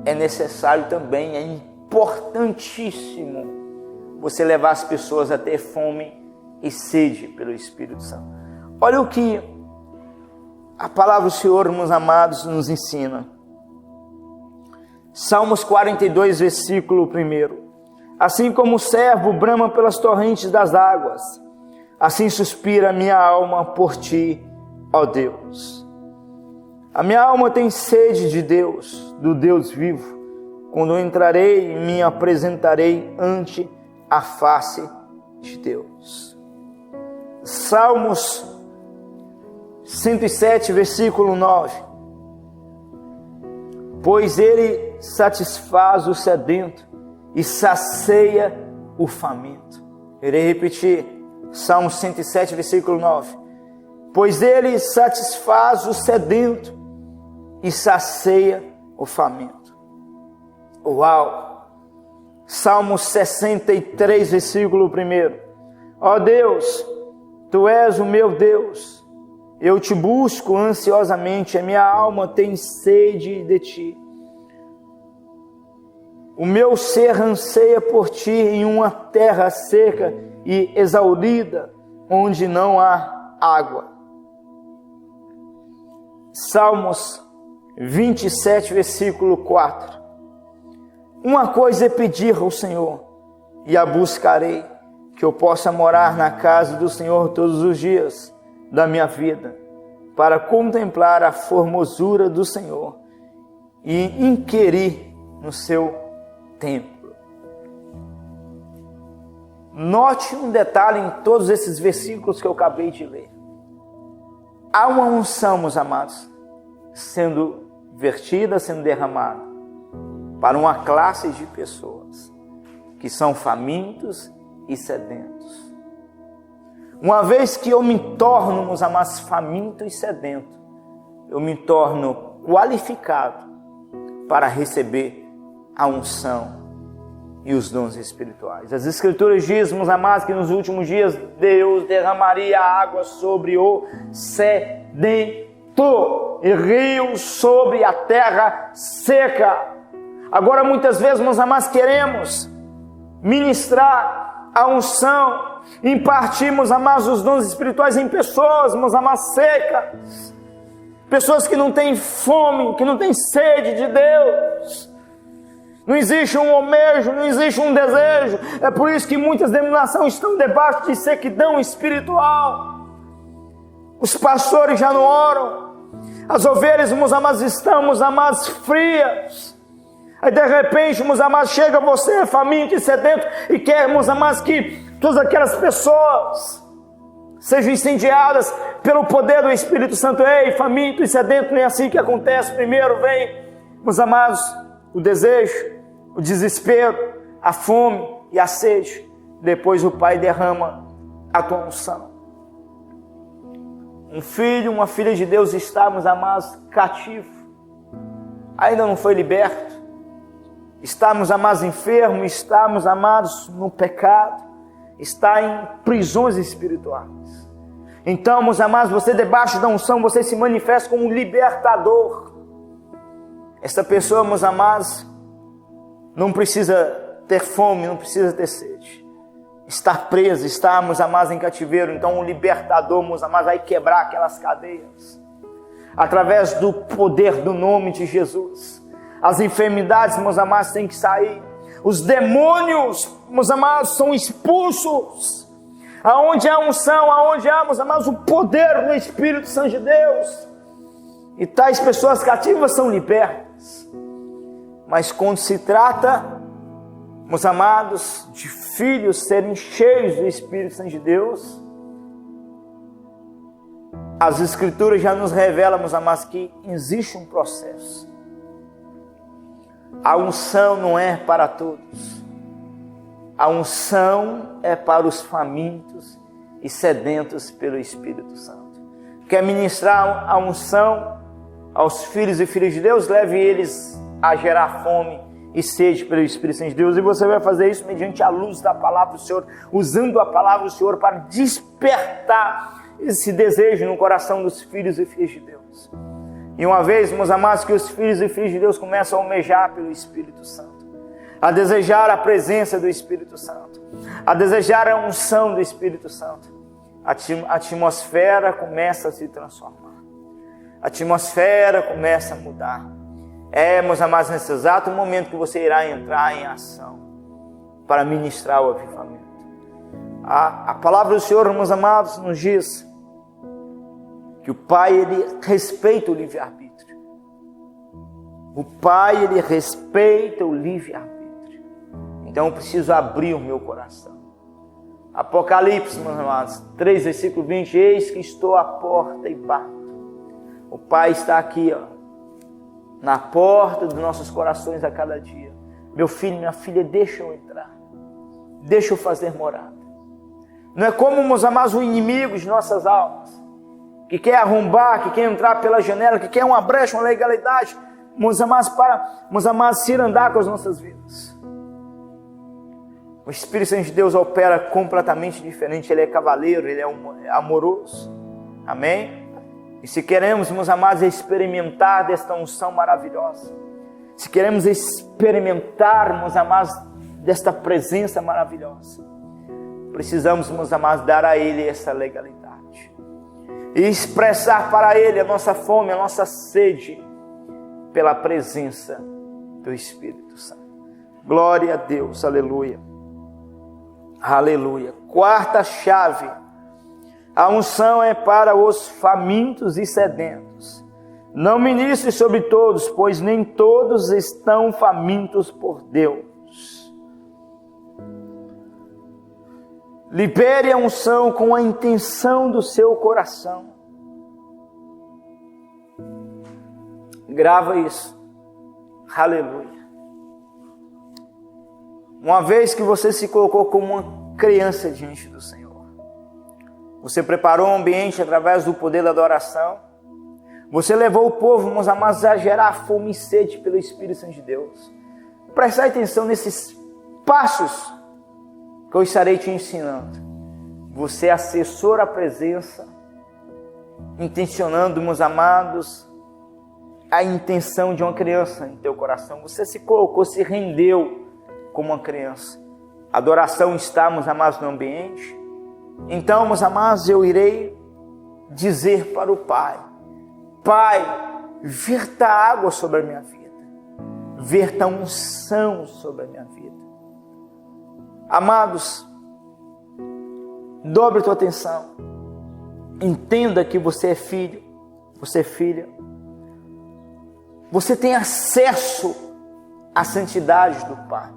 é necessário também, é importantíssimo você levar as pessoas a ter fome e sede pelo Espírito Santo. Olha o que a palavra do Senhor, meus amados, nos ensina. Salmos 42, versículo 1. Assim como o servo brama pelas torrentes das águas, assim suspira a minha alma por ti, ó Deus. A minha alma tem sede de Deus, do Deus vivo. Quando eu entrarei, me apresentarei ante a face de Deus. Salmos 107, versículo 9. Pois ele satisfaz o sedento e sacia o faminto. Irei repetir. Salmos 107, versículo 9. Pois ele satisfaz o sedento e sacia o faminto. Uau! Salmos 63, versículo 1. Ó Deus, Tu és o meu Deus, eu te busco ansiosamente, a minha alma tem sede de Ti. O meu ser anseia por Ti em uma terra seca e exaurida, onde não há água. Salmos 27, versículo 4. Uma coisa é pedir ao Senhor, e a buscarei, que eu possa morar na casa do Senhor todos os dias da minha vida, para contemplar a formosura do Senhor e inquirir no seu templo. Note um detalhe em todos esses versículos que eu acabei de ler. Há uma unção, meus amados, sendo vertida, sendo derramada para uma classe de pessoas. que são famintos e sedentos. Uma vez que eu me torno, meus amados, faminto e sedento, eu me torno qualificado para receber a unção e os dons espirituais. As Escrituras dizem, meus amados, que nos últimos dias Deus derramaria água sobre o sedento e rios sobre a terra seca. Agora, muitas vezes, meus amados, queremos ministrar a unção, impartir, meus amados, os dons espirituais em pessoas, meus amados, secas, pessoas que não têm fome, que não têm sede de Deus. Não existe um almejo, não existe um desejo. É por isso que muitas denominações estão debaixo de sequidão espiritual. Os pastores já não oram. As ovelhas, meus amados, estão, meus amados, frias. Aí de repente, meus amados, chega você faminto e sedento e quer, meus amados, que todas aquelas pessoas sejam incendiadas pelo poder do Espírito Santo. Ei, faminto e sedento, não é assim que acontece. Primeiro vem, meus amados, o desejo, o desespero, a fome e a sede. Depois o Pai derrama a tua unção. Um filho, uma filha de Deus está, meus amados, cativo. Ainda não foi liberto. Estamos, amados, enfermos, estamos, amados, no pecado, está em prisões espirituais. Então, meus amados, você debaixo da unção, você se manifesta como um libertador. Essa pessoa, meus amados, não precisa ter fome, não precisa ter sede. Estar preso, está, meus amados, em cativeiro. Então, um libertador, meus amados, vai quebrar aquelas cadeias. Através do poder do nome de Jesus. As enfermidades, meus amados, têm que sair. Os demônios, meus amados, são expulsos. Aonde há unção, aonde há, meus amados, o poder do Espírito Santo de Deus. E tais pessoas cativas são libertas. Mas quando se trata, meus amados, de filhos serem cheios do Espírito Santo de Deus, as Escrituras já nos revelam, meus amados, que existe um processo. A unção não é para todos. A unção é para os famintos e sedentos pelo Espírito Santo. Quer ministrar a unção aos filhos e filhas de Deus? Leve eles a gerar fome e sede pelo Espírito Santo de Deus. E você vai fazer isso mediante a luz da palavra do Senhor, usando a palavra do Senhor para despertar esse desejo no coração dos filhos e filhas de Deus. E uma vez, meus amados, que os filhos e filhas de Deus começam a almejar pelo Espírito Santo, a desejar a presença do Espírito Santo, a desejar a unção do Espírito Santo, a atmosfera começa a se transformar. A atmosfera começa a mudar. Meus amados, nesse exato momento que você irá entrar em ação para ministrar o avivamento. A palavra do Senhor, meus amados, nos diz que o Pai, Ele respeita o livre-arbítrio. O Pai, Ele respeita o livre-arbítrio. Então eu preciso abrir o meu coração. Apocalipse, meus amados, 3, versículo 20. Eis que estou à porta e bato. O Pai está aqui, na porta dos nossos corações a cada dia. Meu filho, minha filha, deixa eu entrar. Deixa eu fazer morada. Não é como, meus amados, o inimigo de nossas almas, que quer arrombar, que quer entrar pela janela, que quer uma brecha, uma legalidade, meus amados, se ir andar com as nossas vidas. O Espírito Santo de Deus opera completamente diferente. Ele é cavaleiro, ele é amoroso. Amém? E se queremos, meus amados, experimentar desta unção maravilhosa, se queremos experimentar, meus amados, desta presença maravilhosa, precisamos, meus amados, dar a Ele essa legalidade e expressar para Ele a nossa fome, a nossa sede pela presença do Espírito Santo. Glória a Deus, aleluia, aleluia. Quarta chave: a unção é para os famintos e sedentos. Não ministre sobre todos, pois nem todos estão famintos por Deus. Libere a unção com a intenção do seu coração. Grava isso. Aleluia. Uma vez que você se colocou como uma criança diante do Senhor, você preparou um ambiente através do poder da adoração, você levou o povo, meus amados, a gerar fome e sede pelo Espírito Santo de Deus. Preste atenção nesses passos que eu estarei te ensinando. Você acessou a presença, intencionando, meus amados, a intenção de uma criança em teu coração. Você se colocou, se rendeu como uma criança. A adoração está, meus amados, no ambiente. Então, meus amados, eu irei dizer para o Pai: Pai, verta água sobre a minha vida, verta unção sobre a minha vida. Amados, dobre tua atenção, entenda que você é filho, você é filha, você tem acesso à santidade do Pai.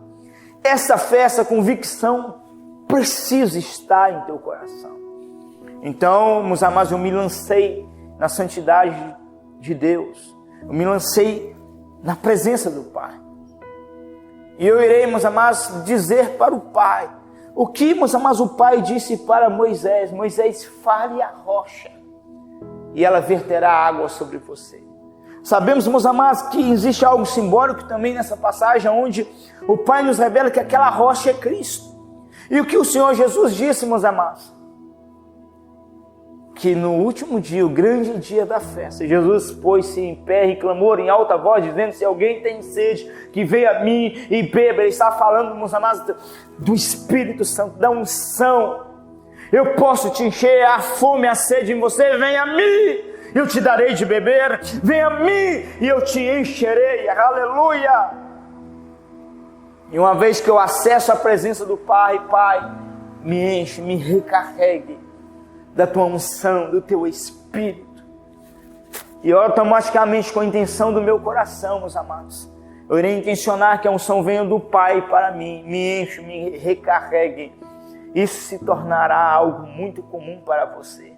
Essa fé, essa convicção precisa estar em teu coração. Então, meus amados, eu me lancei na santidade de Deus, eu me lancei na presença do Pai. E eu irei, meus amados, dizer para o Pai o que, meus amados, o Pai disse para Moisés: Moisés, fale a rocha e ela verterá água sobre você. Sabemos, meus amados, que existe algo simbólico também nessa passagem, onde o Pai nos revela que aquela rocha é Cristo. E o que o Senhor Jesus disse, meus amados? Que no último dia, o grande dia da festa, Jesus pôs-se em pé e clamou em alta voz, dizendo: se alguém tem sede, que venha a mim e beba. Ele está falando, meus amados, do Espírito Santo, da unção. Eu posso te encher a fome, a sede em você. Venha a mim, eu te darei de beber. Venha a mim e eu te encherei. Aleluia! E uma vez que eu acesso a presença do Pai, Pai, me enche, me recarregue da tua unção, do teu Espírito. E automaticamente, com a intenção do meu coração, meus amados, eu irei intencionar que a unção venha do Pai para mim, me enche, me recarregue. Isso se tornará algo muito comum para você.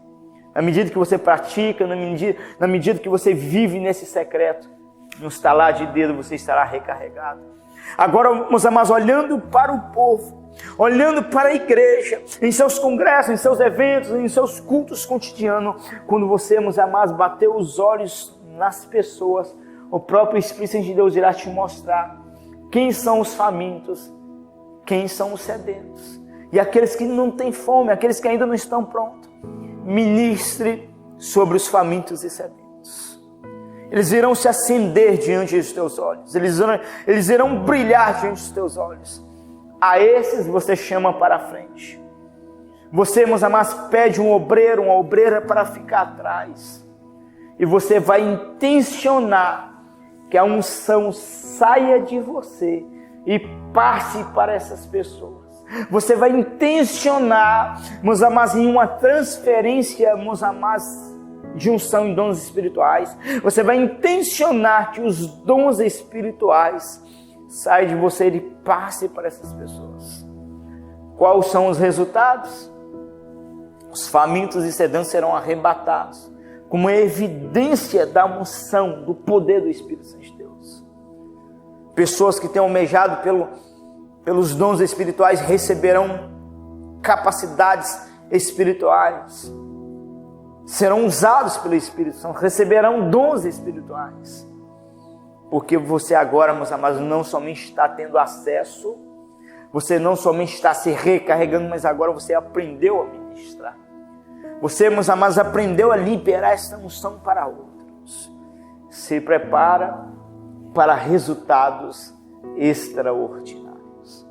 Na medida que você pratica, na medida que você vive nesse secreto, no estalar de dedo você estará recarregado. Agora, meus amados, olhando para o povo, olhando para a igreja, em seus congressos, em seus eventos, em seus cultos cotidianos, quando você, meus amados, bater os olhos nas pessoas, o próprio Espírito Santo de Deus irá te mostrar quem são os famintos, quem são os sedentos, e aqueles que não têm fome, aqueles que ainda não estão prontos. Ministre sobre os famintos e sedentos. Eles irão se acender diante dos teus olhos, eles irão brilhar diante dos teus olhos. A esses você chama para a frente. Você, meus amados, pede um obreiro, uma obreira para ficar atrás. E você vai intencionar que a unção saia de você e passe para essas pessoas. Você vai intencionar, meus amados, em uma transferência, meus amados, de unção em dons espirituais. Você vai intencionar que os dons espirituais saiam de você e passe para essas pessoas. Quais são os resultados? Os famintos e sedentos serão arrebatados, como evidência da unção, do poder do Espírito Santo de Deus. Pessoas que têm almejado pelos dons espirituais receberão capacidades espirituais, serão usados pelo Espírito Santo, receberão dons espirituais. Porque você agora, meus amados, não somente está tendo acesso, você não somente está se recarregando, mas agora você aprendeu a ministrar. Você, meus amados, aprendeu a liberar essa unção para outros. Se prepara para resultados extraordinários.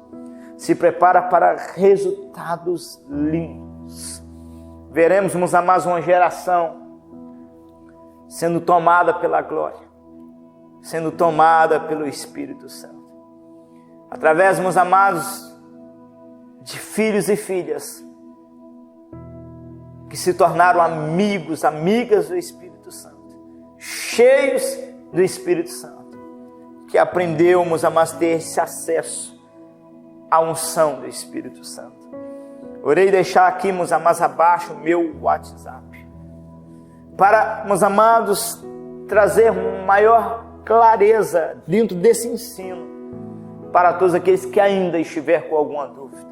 Se prepara para resultados lindos. Veremos, meus amados, uma geração sendo tomada pela glória, sendo tomada pelo Espírito Santo. Através, meus amados, de filhos e filhas que se tornaram amigos, amigas do Espírito Santo, cheios do Espírito Santo, que aprendeu, meus amados, ter esse acesso à unção do Espírito Santo. Orei deixar aqui, meus amados, abaixo o meu WhatsApp, para, meus amados, trazer maior clareza dentro desse ensino. para todos aqueles que ainda estiver com alguma dúvida.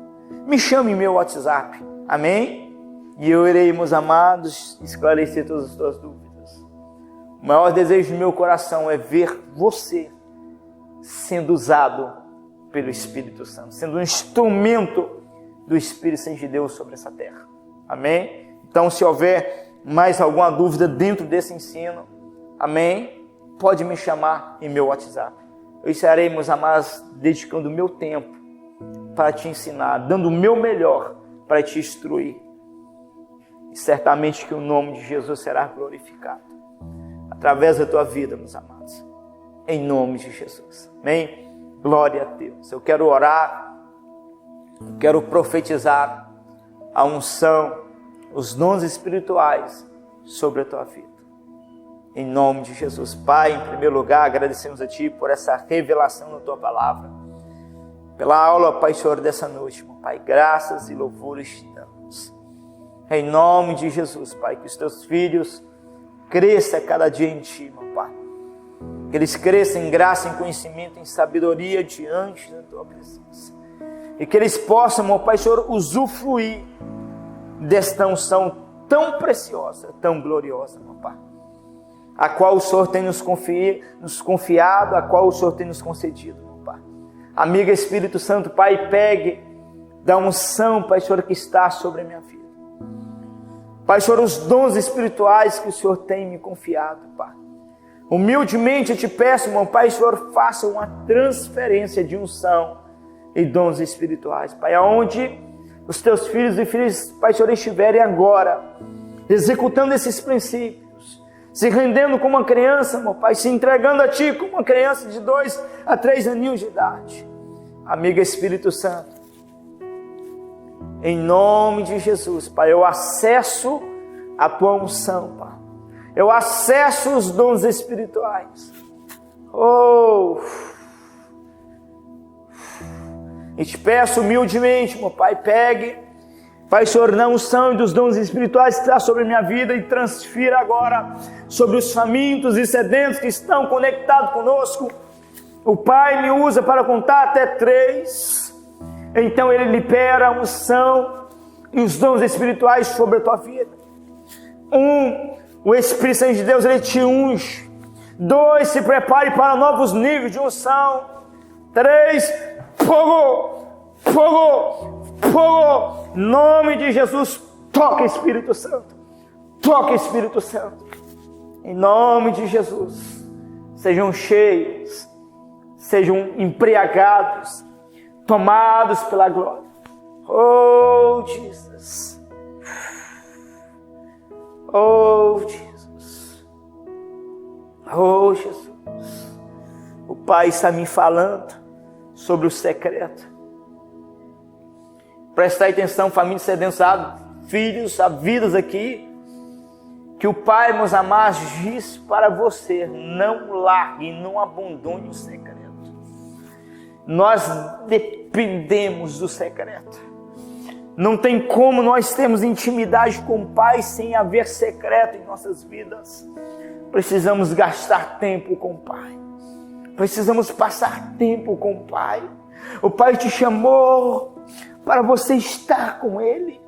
Me chame em meu WhatsApp, amém? E eu irei, meus amados, esclarecer todas as tuas dúvidas. O maior desejo do meu coração é ver você sendo usado pelo Espírito Santo, sendo um instrumento do Espírito Santo de Deus sobre essa terra, amém? Então, se houver mais alguma dúvida dentro desse ensino, amém? Pode me chamar em meu WhatsApp. Eu estarei, meus amados, dedicando o meu tempo para te ensinar, dando o meu melhor para te instruir. E certamente que o nome de Jesus será glorificado através da tua vida, meus amados. Em nome de Jesus. Amém? Glória a Deus. Eu quero orar, eu quero profetizar a unção, os dons espirituais sobre a tua vida. Em nome de Jesus. Pai, em primeiro lugar, agradecemos a Ti por essa revelação na Tua palavra. Pela aula, Pai, Senhor, dessa noite, meu Pai, graças e louvores te damos. Em nome de Jesus, Pai, que os Teus filhos cresçam cada dia em Ti, meu Pai. Que eles cresçam em graça, em conhecimento, em sabedoria diante da Tua presença. E que eles possam, meu Pai, Senhor, usufruir desta unção tão preciosa, tão gloriosa, meu Pai, a qual o Senhor tem nos confiado, a qual o Senhor tem nos concedido, meu Pai. Amigo Espírito Santo, Pai, pegue da unção, Pai, Senhor, que está sobre a minha vida. Pai, Senhor, os dons espirituais que o Senhor tem me confiado, Pai. Humildemente eu te peço, meu Pai, Senhor, faça uma transferência de unção e dons espirituais, Pai, aonde os teus filhos e filhas, Pai, Senhor, estiverem agora, executando esses princípios, se rendendo como uma criança, meu Pai, se entregando a Ti como uma criança de 2 a 3 aninhos de idade. Amigo Espírito Santo, em nome de Jesus, Pai, eu acesso a Tua unção, Pai. Eu acesso os dons espirituais. E te peço humildemente, meu Pai, pegue, Pai, Senhor, na unção e dos dons espirituais que está sobre a minha vida e transfira agora sobre os famintos e sedentos que estão conectados conosco. O Pai me usa para contar até 3. Então Ele libera a unção e os dons espirituais sobre a tua vida. 1, o Espírito Santo de Deus, Ele te unge. 2, se prepare para novos níveis de unção. 3, fogo, fogo, fogo. Em nome de Jesus, toca Espírito Santo. Toca Espírito Santo. Em nome de Jesus, sejam cheios, sejam embriagados, tomados pela glória. Oh, Jesus. Oh, Jesus. Oh, Jesus. O Pai está me falando sobre o secreto. Presta atenção, família sedençada, filhos, vidas aqui, que o Pai, meus amados, diz para você: não largue, não abandone o secreto. Nós dependemos do secreto. Não tem como nós termos intimidade com o Pai sem haver secreto em nossas vidas. Precisamos gastar tempo com o Pai. Precisamos passar tempo com o Pai. O Pai te chamou para você estar com Ele,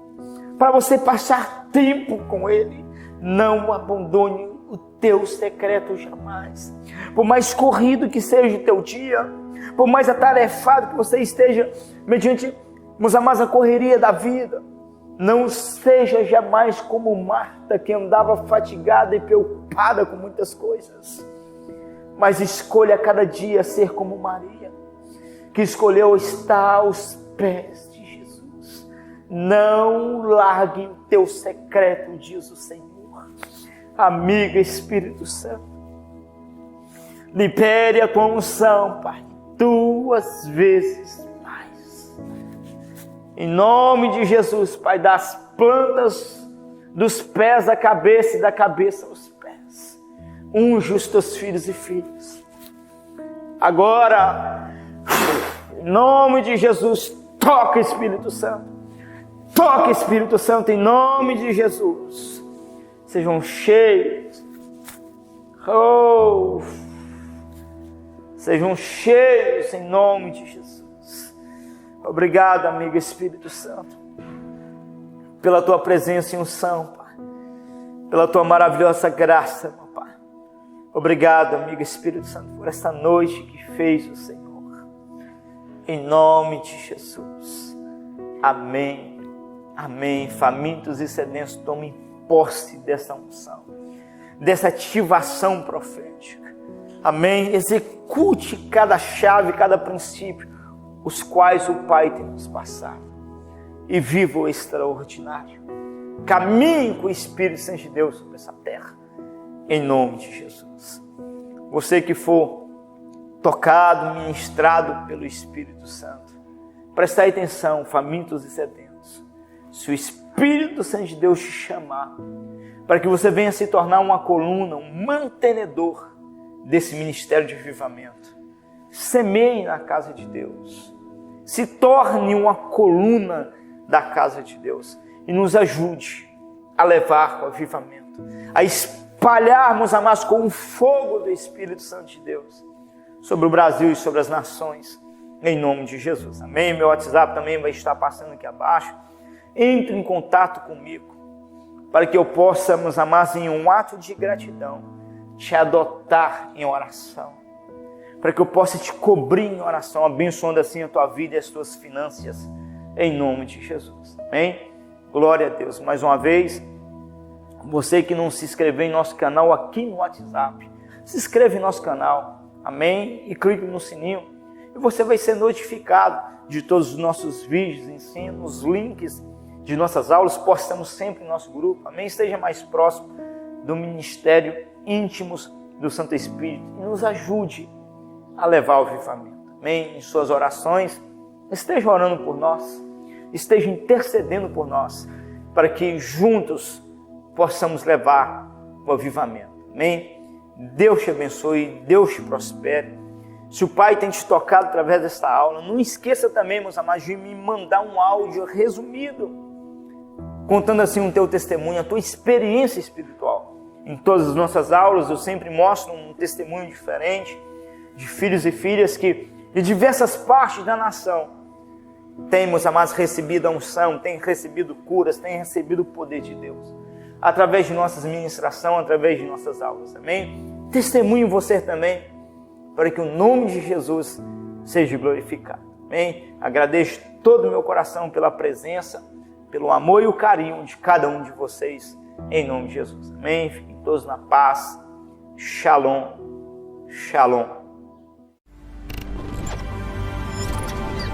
para você passar tempo com Ele. Não abandone o teu secreto jamais. Por mais corrido que seja o teu dia, por mais atarefado que você esteja, mediante, meus amados, a correria da vida, não seja jamais como Marta, que andava fatigada e preocupada com muitas coisas. Mas escolha cada dia ser como Maria, que escolheu estar aos pés de Jesus. Não largue o teu secreto, diz o Senhor. Amiga Espírito Santo, libere a tua unção, Pai, 2 vezes mais. Em nome de Jesus, Pai, das plantas dos pés à cabeça e da cabeça aos pés. Unge os teus filhos e filhas. Agora, em nome de Jesus, toca Espírito Santo. Toca Espírito Santo em nome de Jesus. Sejam cheios. sejam cheios em nome de Jesus. Obrigado, amigo Espírito Santo, pela tua presença e unção, Pai, pela tua maravilhosa graça, meu Pai. Obrigado, amigo Espírito Santo, por esta noite que fez o Senhor. Em nome de Jesus. Amém. Amém. Famintos e sedentos, tomem posse dessa unção, dessa ativação profética. Amém. Execute cada chave, cada princípio, os quais o Pai tem nos passado. E viva o extraordinário. Caminhe com o Espírito Santo de Deus sobre essa terra. Em nome de Jesus. Você que for tocado, ministrado pelo Espírito Santo, prestai atenção, famintos e sedentos. Se o Espírito Santo de Deus te chamar, para que você venha se tornar uma coluna, um mantenedor desse ministério de avivamento, semeie na casa de Deus, se torne uma coluna da casa de Deus e nos ajude a levar o avivamento, a espalharmos, amados, com o fogo do Espírito Santo de Deus sobre o Brasil e sobre as nações, em nome de Jesus. Amém? Meu WhatsApp também vai estar passando aqui abaixo. Entre em contato comigo, para que eu possa, meus amados, em um ato de gratidão, te adotar em oração, para que eu possa te cobrir em oração, abençoando assim a tua vida e as tuas finanças, em nome de Jesus. Amém? Glória a Deus. Mais uma vez, você que não se inscreveu em nosso canal aqui no WhatsApp, se inscreve em nosso canal, amém? E clique no sininho, e você vai ser notificado de todos os nossos vídeos, ensinos, links de nossas aulas. Postamos sempre em nosso grupo, amém? Esteja mais próximo do ministério Íntimos do Santo Espírito e nos ajude a levar o avivamento, amém? Em suas orações, esteja orando por nós, esteja intercedendo por nós, para que juntos possamos levar o avivamento, amém? Deus te abençoe, Deus te prospere. Se o Pai tem te tocado através desta aula, não esqueça também, meus amados, de me mandar um áudio resumido, contando assim o teu testemunho, a tua experiência espiritual. Em todas as nossas aulas eu sempre mostro um testemunho diferente de filhos e filhas que de diversas partes da nação têm, meus amados, recebido a unção, têm recebido curas, têm recebido o poder de Deus, através de nossas ministrações, através de nossas aulas, amém? Testemunho você também, para que o nome de Jesus seja glorificado, amém? Agradeço todo o meu coração pela presença, pelo amor e o carinho de cada um de vocês, em nome de Jesus, amém? Fiquem todos na paz. Shalom, shalom.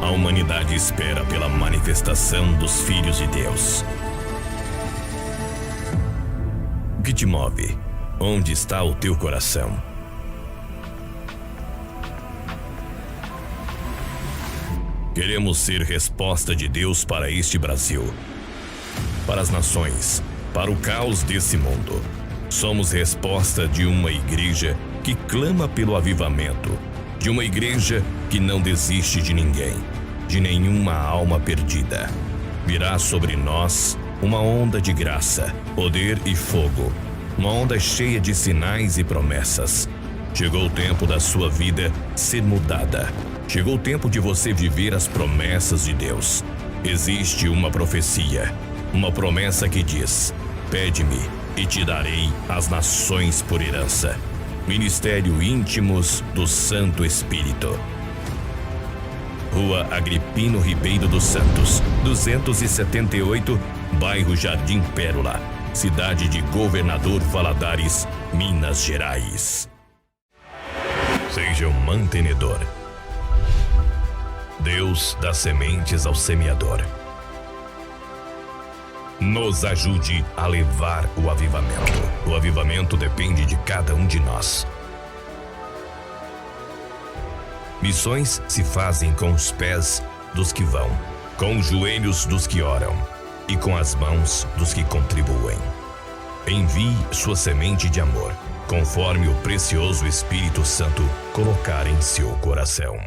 A humanidade espera pela manifestação dos filhos de Deus. O que te move? Onde está o teu coração? Queremos ser resposta de Deus para este Brasil, para as nações, para o caos desse mundo. Somos resposta de uma igreja que clama pelo avivamento, de uma igreja que não desiste de ninguém, de nenhuma alma perdida. Virá sobre nós uma onda de graça, poder e fogo, uma onda cheia de sinais e promessas. Chegou o tempo da sua vida ser mudada. Chegou o tempo de você viver as promessas de Deus. Existe uma profecia, uma promessa que diz: pede-me e te darei as nações por herança. Ministério Íntimos do Santo Espírito. Rua Agripino Ribeiro dos Santos, 278, bairro Jardim Pérola, cidade de Governador Valadares, Minas Gerais. Seja um mantenedor. Deus dá sementes ao semeador. Nos ajude a levar o avivamento. O avivamento depende de cada um de nós. Missões se fazem com os pés dos que vão, com os joelhos dos que oram e com as mãos dos que contribuem. Envie sua semente de amor, conforme o precioso Espírito Santo colocar em seu coração.